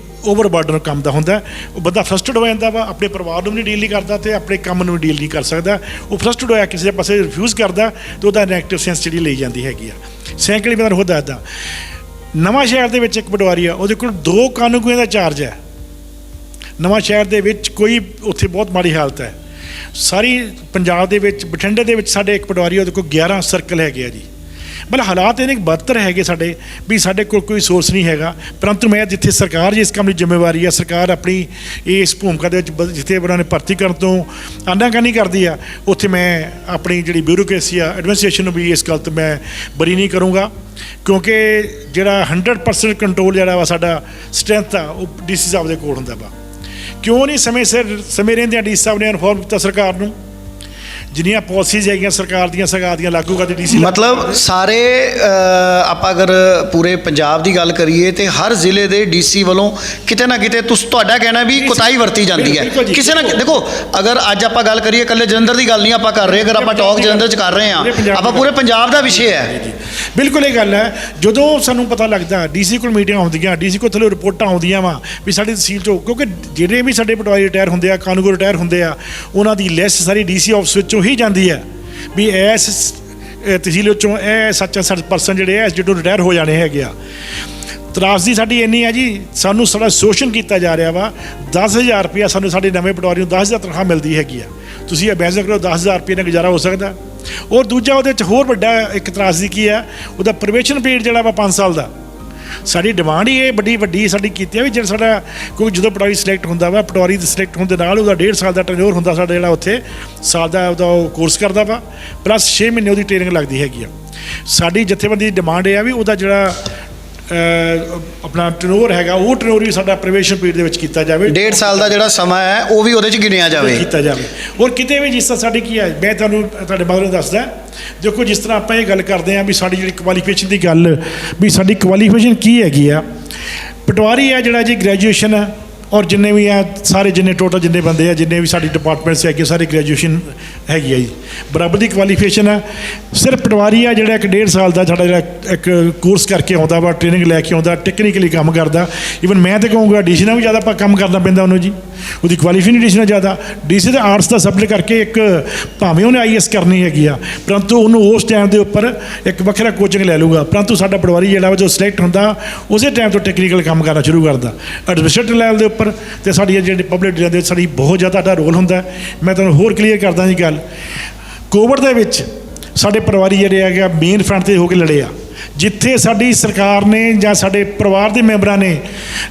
ਓਵਰਬਰਡਨ ਕੰਮ ਦਾ ਹੁੰਦਾ। ਉਹ ਬੰਦਾ ਫਰਸਟਡ ਹੋ ਜਾਂਦਾ ਵਾ, ਆਪਣੇ ਪਰਿਵਾਰ ਨੂੰ ਵੀ ਡੀਲ ਨਹੀਂ ਕਰਦਾ ਅਤੇ ਆਪਣੇ ਕੰਮ ਨੂੰ ਵੀ ਡੀਲ ਨਹੀਂ ਕਰ ਸਕਦਾ। ਉਹ ਫਰਸਟਡ ਹੋਇਆ ਕਿਸੇ ਪਾਸੇ ਰਿਫਿਊਜ਼ ਕਰਦਾ ਅਤੇ ਉਹਦਾ ਨੈਗੇਟਿਵ ਸੈਂਸ ਜਿਹੜੀ ਲਈ ਜਾਂਦੀ ਹੈਗੀ ਆ। ਸੈਂਕੜੀ ਬੰਦਾ ਹੋ ਦੱਸਦਾ, ਨਵਾਂ ਸ਼ਹਿਰ ਦੇ ਵਿੱਚ ਇੱਕ ਪਟਵਾਰੀ ਆ, ਉਹਦੇ ਕੋਲ 2 ਕਾਨੂੰਗੋਆਂ ਦਾ ਚਾਰਜ ਹੈ। ਨਵਾਂ ਸ਼ਹਿਰ ਦੇ ਵਿੱਚ ਕੋਈ, ਉੱਥੇ ਬਹੁਤ ਮਾੜੀ ਹਾਲਤ ਹੈ। ਸਾਰੀ ਪੰਜਾਬ ਦੇ ਵਿੱਚ, ਬਠਿੰਡੇ ਦੇ ਵਿੱਚ ਸਾਡੇ ਇੱਕ ਪਟਵਾਰੀ, ਉਹਦੇ ਕੋਲ 11 ਸਰਕਲ ਹੈਗੇ ਆ ਜੀ। ਮਤਲਬ ਹਾਲਾਤ ਇਹਨੇ ਬਦਤਰ ਹੈਗੇ ਸਾਡੇ, ਵੀ ਸਾਡੇ ਕੋਲ ਕੋਈ ਸੋਰਸ ਨਹੀਂ ਹੈਗਾ। ਪਰੰਤੂ ਮੈਂ ਜਿੱਥੇ ਸਰਕਾਰ ਜੀ ਇਸ ਕੰਮ ਦੀ ਜ਼ਿੰਮੇਵਾਰੀ ਆ, ਸਰਕਾਰ ਆਪਣੀ ਇਸ ਭੂਮਿਕਾ ਦੇ ਵਿੱਚ ਜਿੱਥੇ ਉਹਨਾਂ ਨੇ ਭਰਤੀ ਕਰਨ ਤੋਂ ਆਨਾਕਾਨੀ ਕਰਦੀ ਆ, ਉੱਥੇ ਮੈਂ ਆਪਣੀ ਜਿਹੜੀ ਬਿਊਰੋਕ੍ਰੇਸੀ ਆ, ਐਡਮਿਨਿਸਟ੍ਰੇਸ਼ਨ ਨੂੰ ਵੀ ਇਸ ਗੱਲ ਤੋਂ ਮੈਂ ਬਰੀ ਨਹੀਂ ਕਰੂੰਗਾ, ਕਿਉਂਕਿ ਜਿਹੜਾ 100% ਕੰਟਰੋਲ ਜਿਹੜਾ ਵਾ ਸਾਡਾ ਸਟਰੈਂਥ ਆ, ਉਹ DC ਸਾਹਿਬ ਦੇ ਕੋਲ ਹੁੰਦਾ ਵਾ। ਕਿਉਂ ਨਹੀਂ ਸਮੇਂ ਰਹਿੰਦਿਆਂ DC ਸਾਹਿਬ ਨੇ ਇਨਫੋਰਮ ਕੀਤਾ ਸਰਕਾਰ ਨੂੰ? ਜਿੰਨੀਆਂ ਪਾਲਿਸੀਜ਼ ਹੈਗੀਆਂ ਸਰਕਾਰ ਦੀਆਂ ਲਾਗੂ ਕਰਦੀ DC। ਮਤਲਬ ਸਾਰੇ ਆਪਾਂ ਅਗਰ ਪੂਰੇ ਪੰਜਾਬ ਦੀ ਗੱਲ ਕਰੀਏ ਤੇ ਹਰ ਜ਼ਿਲ੍ਹੇ ਦੇ DC ਵੱਲੋਂ ਕਿਤੇ ਨਾ ਕਿਤੇ ਤੁਹਾਡਾ ਕਹਿਣਾ ਵੀ ਕੁਤਾਹੀ ਵਰਤੀ ਜਾਂਦੀ ਹੈ ਕਿਸੇ ਨਾ। ਦੇਖੋ, ਅਗਰ ਅੱਜ ਆਪਾਂ ਗੱਲ ਕਰੀਏ, ਇਕੱਲੇ ਜਲੰਧਰ ਦੀ ਗੱਲ ਨਹੀਂ ਆਪਾਂ ਕਰ ਰਹੇ, ਅਗਰ ਆਪਾਂ ਟਾਕ ਜਲੰਧਰ 'ਚ ਕਰ ਰਹੇ ਹਾਂ, ਆਪਾਂ ਪੂਰੇ ਪੰਜਾਬ ਦਾ ਵਿਸ਼ੇ ਹੈ। ਬਿਲਕੁਲ ਇਹ ਗੱਲ ਹੈ। ਜਦੋਂ ਸਾਨੂੰ ਪਤਾ ਲੱਗਦਾ DC ਕੋਲ ਮੀਟਿੰਗਾਂ ਹੁੰਦੀਆਂ, DC ਕੋਲ ਥੱਲੇ ਰਿਪੋਰਟਾਂ ਆਉਂਦੀਆਂ ਵਾ ਵੀ ਸਾਡੀ ਤਹਿਸੀਲ 'ਚੋਂ, ਕਿਉਂਕਿ ਜਿਹੜੇ ਵੀ ਸਾਡੇ ਪਟਵਾਰੀ ਰਿਟਾਇਰ ਹੁੰਦੇ ਆ, ਕਾਨੂੰਗੋ ਰਿਟਾਇਰ ਹੁੰਦੇ ਆ, ਉਹਨਾਂ ਦੀ ਲਿਸਟ ਸਾਰੀ DC ਆਫਿਸ ਵਿੱਚੋਂ ਹੀ ਜਾਂਦੀ ਹੈ ਵੀ ਇਸ ਤਹਿਸੀਲ ਵਿੱਚੋਂ ਇਹ 60% ਜਿਹੜੇ ਇਸ ਜਦੋਂ ਰਿਟਾਇਰ ਹੋ ਜਾਣੇ ਹੈਗੇ ਆ। ਤਰਾਸਦੀ ਸਾਡੀ ਇੰਨੀ ਹੈ ਜੀ, ਸਾਨੂੰ ਸਾਡਾ ਸ਼ੋਸ਼ਣ ਕੀਤਾ ਜਾ ਰਿਹਾ ਵਾ। 10,000 ਰੁਪਇਆ ਸਾਨੂੰ ਸਾਡੇ ਨਵੇਂ ਪਟਵਾਰੀ ਨੂੰ 10,000 ਤਨਖਾਹ ਮਿਲਦੀ ਹੈਗੀ ਆ। ਤੁਸੀਂ ਇਮੈਜਿਨ ਕਰੋ 10,000 ਰੁਪਏ ਨਾਲ ਗੁਜ਼ਾਰਾ ਹੋ ਸਕਦਾ? ਔਰ ਦੂਜਾ ਉਹਦੇ 'ਚ ਹੋਰ ਵੱਡਾ ਇੱਕ ਤਰਾਸਦੀ ਕੀ ਆ, ਉਹਦਾ ਪ੍ਰੋਬੇਸ਼ਨ ਪੀਰੀਅਡ ਜਿਹੜਾ ਵਾ 5 ਸਾਲ ਦਾ। ਸਾਡੀ ਡਿਮਾਂਡ ਹੀ ਇਹ ਵੱਡੀ ਸਾਡੀ ਕੀਤੀ ਹੈ ਵੀ ਜਿਹੜਾ ਸਾਡਾ, ਕਿਉਂਕਿ ਜਦੋਂ ਪਟਵਾਰੀ ਸਿਲੈਕਟ ਹੁੰਦਾ ਵਾ, ਪਟਵਾਰੀ ਦੇ ਸਿਲੈਕਟ ਹੋਣ ਦੇ ਨਾਲ ਉਹਦਾ 1.5 ਸਾਲ ਦਾ ਟੈਨਿਓਰ ਹੁੰਦਾ ਸਾਡਾ, ਜਿਹੜਾ ਉੱਥੇ ਸਾਲ ਦਾ ਉਹਦਾ ਉਹ ਕੋਰਸ ਕਰਦਾ ਵਾ, ਪਲੱਸ 6 ਮਹੀਨੇ ਉਹਦੀ ਟ੍ਰੇਨਿੰਗ ਲੱਗਦੀ ਹੈਗੀ ਆ। ਸਾਡੀ ਜਥੇਬੰਦੀ ਦੀ ਡਿਮਾਂਡ ਇਹ ਆ ਵੀ ਉਹਦਾ ਜਿਹੜਾ ਆਪਣਾ ਟਰਨਓਵਰ ਹੈਗਾ, ਉਹ ਟਰਨਓਵਰ ਵੀ ਸਾਡਾ ਪ੍ਰੋਬੇਸ਼ਨ ਪੀਰੀਅਡ ਦੇ ਵਿੱਚ ਕੀਤਾ ਜਾਵੇ। 1.5 ਸਾਲ ਦਾ ਜਿਹੜਾ ਸਮਾਂ ਹੈ ਉਹ ਵੀ ਉਹਦੇ 'ਚ ਗਿਣਿਆ ਜਾਵੇ। ਕੀਤਾ ਜਾਵੇ। ਔਰ ਕਿਤੇ ਵੀ ਜਿਸ ਤਰ੍ਹਾਂ ਸਾਡੀ ਕੀ ਹੈ, ਮੈਂ ਤੁਹਾਨੂੰ ਤੁਹਾਡੇ ਬਾਰੇ ਦੱਸਦਾ, ਦੇਖੋ ਜਿਸ ਤਰ੍ਹਾਂ ਆਪਾਂ ਇਹ ਗੱਲ ਕਰਦੇ ਹਾਂ ਵੀ ਸਾਡੀ ਜਿਹੜੀ ਕੁਆਲੀਫਿਕੇਸ਼ਨ ਦੀ ਗੱਲ, ਵੀ ਸਾਡੀ ਕੁਆਲੀਫਿਕੇਸ਼ਨ ਕੀ ਹੈਗੀ ਆ। ਪਟਵਾਰੀ ਹੈ ਜਿਹੜਾ ਜੀ ਗ੍ਰੈਜੂਏਸ਼ਨ ਹੈ, ਔਰ ਜਿੰਨੇ ਵੀ ਆ ਸਾਰੇ ਜਿੰਨੇ ਟੋਟਲ ਜਿੰਨੇ ਬੰਦੇ ਆ ਜਿੰਨੇ ਵੀ ਸਾਡੀ ਡਿਪਾਰਟਮੈਂਟਸ ਹੈਗੇ ਸਾਰੇ ਗ੍ਰੈਜੂਏਸ਼ਨ ਹੈਗੀ ਆ ਜੀ, ਬਰਾਬਰ ਦੀ ਕੁਆਲੀਫਿਕੇਸ਼ਨ ਹੈ। ਸਿਰਫ ਪਟਵਾਰੀ ਆ ਜਿਹੜਾ 1.5 ਸਾਲ ਦਾ ਸਾਡਾ ਜਿਹੜਾ ਇੱਕ ਕੋਰਸ ਕਰਕੇ ਆਉਂਦਾ ਵਾ, ਟ੍ਰੇਨਿੰਗ ਲੈ ਕੇ ਆਉਂਦਾ, ਟੈਕਨੀਕਲੀ ਕੰਮ ਕਰਦਾ। ਈਵਨ ਮੈਂ ਤਾਂ ਕਹੂੰਗਾ ਡੀਸੀ ਨਾਲ ਵੀ ਜ਼ਿਆਦਾ ਆਪਾਂ ਕੰਮ ਕਰਨਾ ਪੈਂਦਾ ਉਹਨੂੰ ਜੀ, ਉਹਦੀ ਕੁਆਲੀਫਿਕੇਸ਼ਨ ਡੀਸੀ ਨਾਲ ਜ਼ਿਆਦਾ। ਡੀਸੀ ਦਾ ਆਰਟਸ ਦਾ ਸਬਜੈਕਟ ਕਰਕੇ ਇੱਕ ਭਾਵੇਂ ਉਹਨੇ IAS ਕਰਨੀ ਹੈਗੀ ਆ, ਪਰੰਤੂ ਉਹਨੂੰ ਉਸ ਟਾਈਮ ਦੇ ਉੱਪਰ ਇੱਕ ਵੱਖਰਾ ਕੋਚਿੰਗ ਲੈ ਲੂਗਾ। ਪਰੰਤੂ ਸਾਡਾ ਪਟਵਾਰੀ ਜਿਹੜਾ ਵਾ ਜੋ ਸਿਲੈਕਟ ਹੁੰਦਾ ਉਸੇ ਟਾਈਮ ਤੋਂ ਟੈਕਨੀਕਲ ਕੰਮ ਕਰਨਾ ਸ਼ੁਰੂ ਕਰਦਾ ਐਡਮਿਨਿਸਟ੍ਰੇਟਿਵ ਲੈਵਲ ਦੇ ਉੱਪਰ। ਤੇ ਸਾਡੀ ਜਿਹੜੀ ਪਬਲਿਕ ਡੀਲਿੰਗ ਦੇ ਸਾਡੀ ਬਹੁਤ ਜ਼ਿਆਦਾ ਸਾਡਾ ਰੋਲ ਹੁੰਦਾ। ਮੈਂ ਤੁਹਾਨੂੰ ਹੋਰ ਕਲੀਅਰ ਕਰਦਾ ਜੀ ਗੱਲ, ਕੋਵਿਡ ਦੇ ਵਿੱਚ ਸਾਡੇ ਪਰਿਵਾਰੀ ਜਿਹੜੇ ਹੈਗੇ ਮੇਨ ਫਰੰਟ 'ਤੇ ਹੋ ਕੇ ਲੜੇ ਆ, ਜਿੱਥੇ ਸਾਡੀ ਸਰਕਾਰ ਨੇ ਜਾਂ ਸਾਡੇ ਪਰਿਵਾਰ ਦੇ ਮੈਂਬਰਾਂ ਨੇ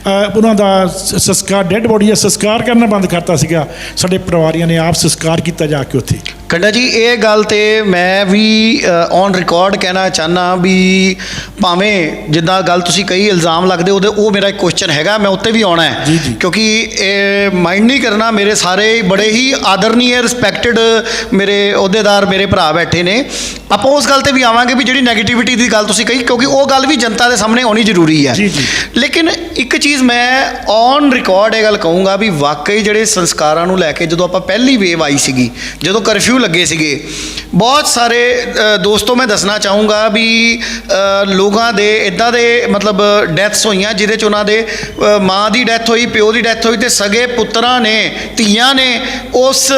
ਉਹਨਾਂ ਦਾ ਸੰਸਕਾਰ, ਡੈੱਡ ਬੋਡੀ ਦਾ ਸੰਸਕਾਰ ਕਰਨਾ ਬੰਦ ਕਰਤਾ ਸੀਗਾ, ਸਾਡੇ ਪਰਿਵਾਰੀਆਂ ਨੇ ਆਪ ਸੰਸਕਾਰ ਕੀਤਾ ਜਾ ਕੇ ਉੱਥੇ। ਖੰਡਾ ਜੀ ਇਹ ਗੱਲ ਤੇ ਮੈਂ ਵੀ ਔਨ ਰਿਕਾਰਡ ਕਹਿਣਾ ਚਾਹੁੰਦਾ ਵੀ ਭਾਵੇਂ ਜਿੱਦਾਂ ਗੱਲ ਤੁਸੀਂ ਕਹੀ ਇਲਜ਼ਾਮ ਲੱਗਦੇ ਉਹਦੇ, ਉਹ ਮੇਰਾ ਇੱਕ ਕੁਐਸਚਨ ਹੈਗਾ, ਮੈਂ ਉੱਤੇ ਵੀ ਆਉਣਾ ਹੈ ਕਿਉਂਕਿ ਇਹ ਮਾਈਂਡ ਨਹੀਂ ਕਰਨਾ। ਮੇਰੇ ਸਾਰੇ ਬੜੇ ਹੀ ਆਦਰਨੀय ਰਿਸਪੈਕਟਡ ਮੇਰੇ ਅਹੁਦੇਦਾਰ ਮੇਰੇ ਭਰਾ ਬੈਠੇ ਨੇ, ਆਪਾਂ ਉਸ ਗੱਲ ਤੇ ਵੀ ਆਵਾਂਗੇ ਵੀ ਜਿਹੜੀ ਨੈਗੇਟਿਵਿਟੀ ਦੀ ਗੱਲ ਤੁਸੀਂ ਕਹੀ, ਕਿਉਂਕਿ ਉਹ ਗੱਲ ਵੀ ਜਨਤਾ ਦੇ ਸਾਹਮਣੇ ਆਉਣੀ ਜ਼ਰੂਰੀ ਹੈ। ਲੇਕਿਨ ਇੱਕ ਚੀਜ਼ ਮੈਂ ਔਨ ਰਿਕਾਰਡ ਇਹ ਗੱਲ ਕਹੂੰਗਾ ਵੀ ਵਾਕਈ ਜਿਹੜੇ ਸੰਸਕਾਰਾਂ ਨੂੰ ਲੈ ਕੇ ਜਦੋਂ ਆਪਾਂ ਪਹਿਲੀ ਵੇਵ ਆਈ ਸੀਗੀ, ਜਦੋਂ ਕਰਫਿਊ ਲੱਗੇ ਸੀਗੇ, ਬਹੁਤ ਸਾਰੇ ਦੋਸਤੋ ਮੈਂ ਦੱਸਣਾ ਚਾਹੂੰਗਾ ਵੀ ਲੋਕਾਂ ਦੇ ਇੱਦਾਂ ਦੇ ਮਤਲਬ ਡੈਥਸ ਹੋਈਆਂ ਜਿਹਦੇ 'ਚ ਉਹਨਾਂ ਦੇ ਮਾਂ ਦੀ ਡੈਥ ਹੋਈ, ਪਿਓ ਦੀ ਡੈਥ ਹੋਈ, ਤੇ ਸਗੇ ਪੁੱਤਰਾਂ ਨੇ, ਧੀਆਂ ਨੇ ਉਸ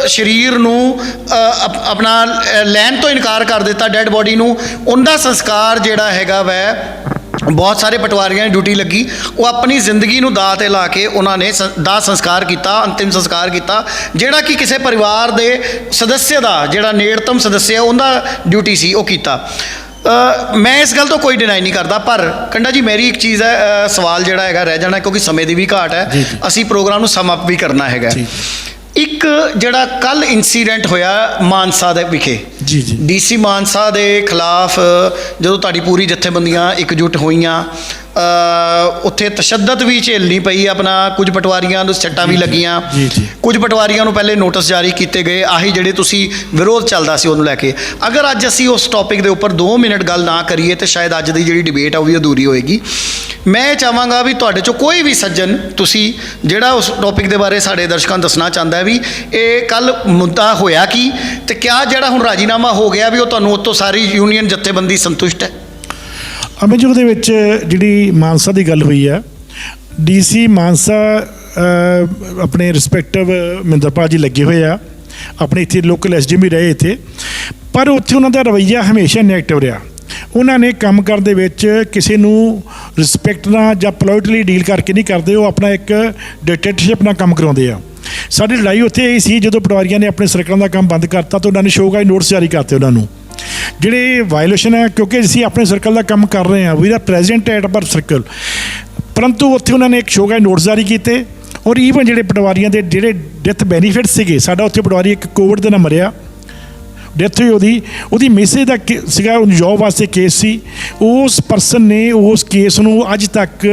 ਸਰੀਰ ਨੂੰ ਆਪਣਾ ਲੈਣ ਤੋਂ ਇਨਕਾਰ ਕਰ ਦਿੱਤਾ, ਡੈੱਡ ਬੋਡੀ ਨੂੰ। ਉਹਦਾ ਸੰਸਕਾਰ ਜਿਹੜਾ ਹੈਗਾ ਵੈ ਬਹੁਤ ਸਾਰੇ ਪਟਵਾਰੀਆਂ ਦੀ ਡਿਊਟੀ ਲੱਗੀ, ਉਹ ਆਪਣੀ ਜ਼ਿੰਦਗੀ ਨੂੰ ਦਾਅ 'ਤੇ ਲਾ ਕੇ ਉਹਨਾਂ ਨੇ ਦਾਹ ਸੰਸਕਾਰ ਕੀਤਾ, ਅੰਤਿਮ ਸੰਸਕਾਰ ਕੀਤਾ, ਜਿਹੜਾ ਕਿ ਕਿਸੇ ਪਰਿਵਾਰ ਦੇ ਸਦੱਸਿਆ ਦਾ ਜਿਹੜਾ ਨੇੜਤਮ ਸਦੱਸਿਆ ਉਹਦਾ ਡਿਊਟੀ ਸੀ ਉਹ ਕੀਤਾ। ਮੈਂ ਇਸ ਗੱਲ ਤੋਂ ਕੋਈ ਡਿਨਾਈ ਨਹੀਂ ਕਰਦਾ, ਪਰ ਕੰਡਾ ਜੀ ਮੇਰੀ ਇੱਕ ਚੀਜ਼ ਹੈ, ਸਵਾਲ ਜਿਹੜਾ ਹੈਗਾ ਰਹਿ ਜਾਣਾ ਕਿਉਂਕਿ ਸਮੇਂ ਦੀ ਵੀ ਘਾਟ ਹੈ, ਅਸੀਂ ਪ੍ਰੋਗਰਾਮ ਨੂੰ ਸਮ ਅਪ ਵੀ ਕਰਨਾ ਹੈਗਾ। ਇੱਕ ਜਿਹੜਾ ਕੱਲ ਇਨਸੀਡੈਂਟ ਹੋਇਆ ਮਾਨਸਾ ਦੇ ਵਿਖੇ, DC ਮਾਨਸਾ ਦੇ ਖਿਲਾਫ ਜਦੋਂ ਤੁਹਾਡੀ ਪੂਰੀ ਜਥੇਬੰਦੀਆਂ ਇਕਜੁੱਟ ਹੋਈਆਂ, ਉੱਥੇ ਤਸ਼ੱਦਦ ਵੀ ਝੇਲਣੀ ਪਈ, ਆਪਣਾ ਕੁਝ ਪਟਵਾਰੀਆਂ ਨੂੰ ਸੱਟਾਂ ਵੀ ਲੱਗੀਆਂ, ਕੁਝ ਪਟਵਾਰੀਆਂ ਨੂੰ ਪਹਿਲੇ ਨੋਟਿਸ ਜਾਰੀ ਕੀਤੇ ਗਏ, ਆਹੀ ਜਿਹੜੇ ਤੁਸੀਂ ਵਿਰੋਧ ਚੱਲਦਾ ਸੀ ਉਹਨੂੰ ਲੈ ਕੇ। ਅਗਰ ਅੱਜ ਅਸੀਂ ਉਸ ਟੌਪਿਕ ਦੇ ਉੱਪਰ 2 ਮਿੰਟ ਗੱਲ ਨਾ ਕਰੀਏ ਤਾਂ ਸ਼ਾਇਦ ਅੱਜ ਦੀ ਜਿਹੜੀ ਡਿਬੇਟ ਆ ਉਹ ਵੀ ਅਧੂਰੀ ਹੋਏਗੀ। ਮੈਂ ਚਾਹਾਂਗਾ ਵੀ ਤੁਹਾਡੇ 'ਚੋਂ ਕੋਈ ਵੀ ਸੱਜਣ ਤੁਸੀਂ ਜਿਹੜਾ ਉਸ ਟੌਪਿਕ ਦੇ ਬਾਰੇ ਸਾਡੇ ਦਰਸ਼ਕਾਂ ਨੂੰ ਦੱਸਣਾ ਚਾਹੁੰਦਾ ਹੈ ਵੀ ਇਹ ਕੱਲ ਮੁੱਦਾ ਹੋਇਆ ਕੀ, ਤੇ ਕਿਆ ਜਿਹੜਾ ਹੁਣ ਰਾਜੀਨਾਮਾ ਹੋ ਗਿਆ ਵੀ ਉਹ ਤੁਹਾਨੂੰ ਉੱਤੋਂ ਸਾਰੀ ਯੂਨੀਅਨ ਜਥੇਬੰਦੀ ਸੰਤੁਸ਼ਟ ਹੈ? ਅਮਿਤ ਦੇ ਵਿੱਚ ਜਿਹੜੀ ਮਾਨਸਾ ਦੀ ਗੱਲ ਹੋਈ ਹੈ, DC ਮਾਨਸਾ ਆਪਣੇ ਰਿਸਪੈਕਟਿਵ ਮਹਿੰਦਰਪਾਲ ਜੀ ਲੱਗੇ ਹੋਏ ਆ, ਆਪਣੇ ਇੱਥੇ ਲੋਕਲ SDM ਵੀ ਰਹੇ ਇੱਥੇ, ਪਰ ਉੱਥੇ ਉਹਨਾਂ ਦਾ ਰਵੱਈਆ ਹਮੇਸ਼ਾ ਨੈਗੇਟਿਵ ਰਿਹਾ। ਉਹਨਾਂ ਨੇ ਕੰਮ ਕਰਨ ਦੇ ਵਿੱਚ ਕਿਸੇ ਨੂੰ ਰਿਸਪੈਕਟ ਨਾਲ ਜਾਂ ਪੋਲਾਈਟਲੀ ਡੀਲ ਕਰਕੇ ਨਹੀਂ ਕਰਦੇ, ਉਹ ਆਪਣਾ ਇੱਕ ਡਿਕਟੇਟਰਸ਼ਿਪ ਨਾਲ ਕੰਮ ਕਰਾਉਂਦੇ ਆ। ਸਾਡੀ ਲੜਾਈ ਉੱਥੇ ਇਹ ਸੀ ਜਦੋਂ ਪਟਵਾਰੀਆਂ ਨੇ ਆਪਣੇ ਸਰਕਲਾਂ ਦਾ ਕੰਮ ਬੰਦ ਕਰਤਾ ਤਾਂ ਉਹਨਾਂ ਨੇ ਸ਼ੋਅਗਾਈ ਨੋਟਿਸ ਜਾਰੀ ਕਰਤੇ ਉਹਨਾਂ ਨੂੰ, ਜਿਹੜੇ ਵਾਇਲੇਸ਼ਨ ਹੈ, ਕਿਉਂਕਿ ਅਸੀਂ ਆਪਣੇ ਸਰਕਲ ਦਾ ਕੰਮ ਕਰ ਰਹੇ ਹਾਂ, ਵੀ ਦਾ ਪ੍ਰੈਜ਼ੀਡੈਂਟ ਐਟ ਪਰ ਸਰਕਲ, ਪਰੰਤੂ ਉੱਥੇ ਉਹਨਾਂ ਨੇ ਇੱਕ ਸ਼ੋਅਗਾਈ ਨੋਟਿਸ ਜਾਰੀ ਕੀਤੇ। ਔਰ ਈਵਨ ਜਿਹੜੇ ਪਟਵਾਰੀਆਂ ਦੇ ਜਿਹੜੇ ਡੈਥ ਬੈਨੀਫਿਟ ਸੀਗੇ, ਸਾਡਾ ਉੱਥੇ ਪਟਵਾਰੀ ਇੱਕ ਕੋਵਿਡ ਦੇ ਨਾਲ ਮਰਿਆ, ਡੈਥ ਹੋਈ ਉਹਦੀ ਮੈਸੇਜ ਦਾ ਸੀਗਾ, ਜੋਬ ਵਾਸਤੇ ਕੇਸ ਸੀ, ਉਸ ਪਰਸਨ ਨੇ ਉਸ ਕੇਸ ਨੂੰ ਅੱਜ ਤੱਕ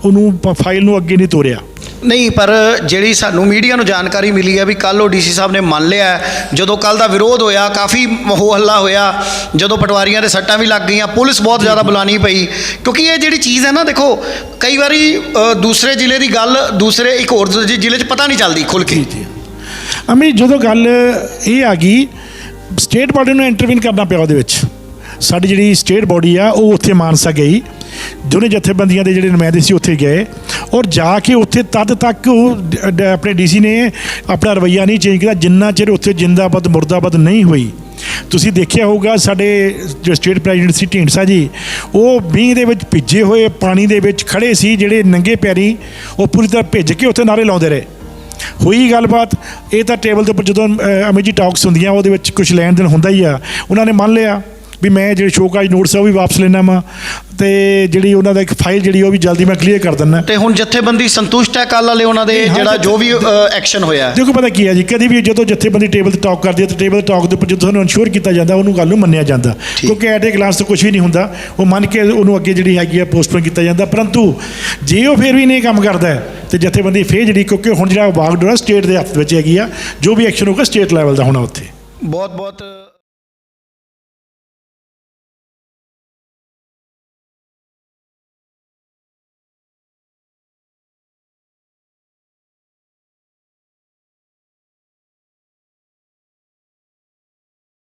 ਉਹਨੂੰ ਫਾਈਲ ਨੂੰ ਅੱਗੇ ਨਹੀਂ ਤੋਰਿਆ। ਨਹੀਂ, ਪਰ ਜਿਹੜੀ ਸਾਨੂੰ ਮੀਡੀਆ ਨੂੰ ਜਾਣਕਾਰੀ ਮਿਲੀ ਹੈ ਵੀ ਕੱਲ ਉਹ DC ਸਾਹਿਬ ਨੇ ਮੰਨ ਲਿਆ, ਜਦੋਂ ਕੱਲ ਦਾ ਵਿਰੋਧ ਹੋਇਆ ਕਾਫੀ ਹੋ ਹੱਲਾ ਹੋਇਆ, ਜਦੋਂ ਪਟਵਾਰੀਆਂ ਦੇ ਸੱਟਾਂ ਵੀ ਲੱਗ ਗਈਆਂ, ਪੁਲਿਸ ਬਹੁਤ ਜ਼ਿਆਦਾ ਬੁਲਾਉਣੀ ਪਈ, ਕਿਉਂਕਿ ਇਹ ਜਿਹੜੀ ਚੀਜ਼ ਹੈ ਨਾ, ਦੇਖੋ ਕਈ ਵਾਰੀ ਦੂਸਰੇ ਜ਼ਿਲ੍ਹੇ ਦੀ ਗੱਲ ਦੂਸਰੇ ਇੱਕ ਹੋਰ ਜ਼ਿਲ੍ਹੇ 'ਚ ਪਤਾ ਨਹੀਂ ਚੱਲਦੀ ਖੁੱਲ੍ਹ ਕੇ। ਅਮੀ ਜਦੋਂ ਗੱਲ ਇਹ ਆ ਗਈ, ਸਟੇਟ ਬਾਡੀ ਨੂੰ ਇੰਟਰਵੀਨ ਕਰਨਾ ਪਿਆ ਉਹਦੇ ਵਿੱਚ। ਸਾਡੀ ਜਿਹੜੀ ਸਟੇਟ ਬਾਡੀ ਆ ਉਹ ਉੱਥੇ ਮਾਨਸਾ ਗਈ, ਦੋਨੇ ਜਥੇਬੰਦੀਆਂ ਦੇ ਜਿਹੜੇ ਨੁਮਾਇੰਦੇ ਸੀ ਉੱਥੇ ਗਏ, ਔਰ ਜਾ ਕੇ ਉੱਥੇ ਤਦ ਤੱਕ ਉਹ ਆਪਣੇ DC ਨੇ ਆਪਣਾ ਰਵੱਈਆ ਨਹੀਂ ਚੇਂਜ ਕੀਤਾ ਜਿੰਨਾ ਚਿਰ ਉੱਥੇ ਜਿੰਦਾਬਾਦ ਮੁਰਦਾਬਾਦ ਨਹੀਂ ਹੋਈ। ਤੁਸੀਂ ਦੇਖਿਆ ਹੋਊਗਾ ਸਾਡੇ ਜੋ ਸਟੇਟ ਪ੍ਰੈਜ਼ੀਡੈਂਟ ਸੀ ਢੀਂਡਸਾ ਜੀ, ਉਹ ਮੀਂਹ ਦੇ ਵਿੱਚ ਭਿੱਜੇ ਹੋਏ ਪਾਣੀ ਦੇ ਵਿੱਚ ਖੜੇ ਸੀ, ਜਿਹੜੇ ਨੰਗੇ ਪੈਰੀ ਉਹ ਪੂਰੀ ਤਰ੍ਹਾਂ ਭਿੱਜ ਕੇ ਉੱਥੇ ਨਾਅਰੇ ਲਾਉਂਦੇ ਰਹੇ। ਹੋਈ ਗੱਲਬਾਤ, ਇਹ ਤਾਂ ਟੇਬਲ ਦੇ ਉੱਪਰ ਜਦੋਂ ਅਮਿਤ ਜੀ ਟਾਕਸ ਹੁੰਦੀਆਂ ਉਹਦੇ ਵਿੱਚ ਕੁਝ ਲੈਣ ਦੇਣ ਹੁੰਦਾ ਹੀ ਆ, ਉਹਨਾਂ ਨੇ ਮੰਨ ਲਿਆ ਵੀ ਮੈਂ ਜਿਹੜੇ ਸ਼ੋਕਾਜ ਨੋਟਿਸ ਆ ਉਹ ਵੀ ਵਾਪਸ ਲੈਣਾ ਵਾ ਤੇ ਜਿਹੜੀ ਉਹਨਾਂ ਦਾ ਇੱਕ ਫਾਈਲ ਜਿਹੜੀ ਉਹ ਵੀ ਜਲਦੀ ਮੈਂ ਕਲੀਅਰ ਕਰ ਦਿੰਦਾ। ਤੇ ਹੁਣ ਜਥੇਬੰਦੀ ਸੰਤੁਸ਼ਟ ਹੈ ਕੱਲ੍ਹ ਵਾਲੇ ਉਹਨਾਂ ਦੇ ਹਾਂ, ਜਿਹੜਾ ਜੋ ਵੀ ਐਕਸ਼ਨ ਹੋਇਆ ਹੈ? ਦੇਖੋ ਪਤਾ ਕੀ ਹੈ ਜੀ, ਕਦੇ ਵੀ ਜਦੋਂ ਜਥੇਬੰਦੀ ਟੇਬਲ ਤੇ ਟਾਕ ਕਰਦੀ ਹੈ ਤਾਂ ਟੇਬਲ ਟਾਕ ਦੇ ਉੱਪਰ ਜਦੋਂ ਤੁਹਾਨੂੰ ਇਨਸ਼ੋਰ ਕੀਤਾ ਜਾਂਦਾ ਉਹਨੂੰ ਗੱਲ ਨੂੰ ਮੰਨਿਆ ਜਾਂਦਾ, ਕਿਉਂਕਿ ਐਟ ਏ ਗਲਾਸ ਤਾਂ ਕੁਝ ਵੀ ਨਹੀਂ ਹੁੰਦਾ, ਉਹ ਮੰਨ ਕੇ ਉਹਨੂੰ ਅੱਗੇ ਜਿਹੜੀ ਹੈਗੀ ਆ ਪੋਸਟਪੋਨ ਕੀਤਾ ਜਾਂਦਾ। ਪਰੰਤੂ ਜੇ ਉਹ ਫਿਰ ਵੀ ਨਹੀਂ ਕੰਮ ਕਰਦਾ ਹੈ ਤੇ ਜਥੇਬੰਦੀ ਫਿਰ ਜਿਹੜੀ, ਕਿਉਂਕਿ ਹੁਣ ਜਿਹੜਾ ਵਾਗਡੋਰ ਸਟੇਟ ਦੇ ਹੱਥ ਵਿੱਚ ਹੈਗੀ ਆ, ਜੋ ਵੀ ਐਕਸ਼ਨ ਹੋਊਗਾ ਸਟੇਟ ਲੈਵਲ ਦਾ ਹੋਣਾ ਉੱਥੇ। ਬਹੁਤ ਬਹੁਤ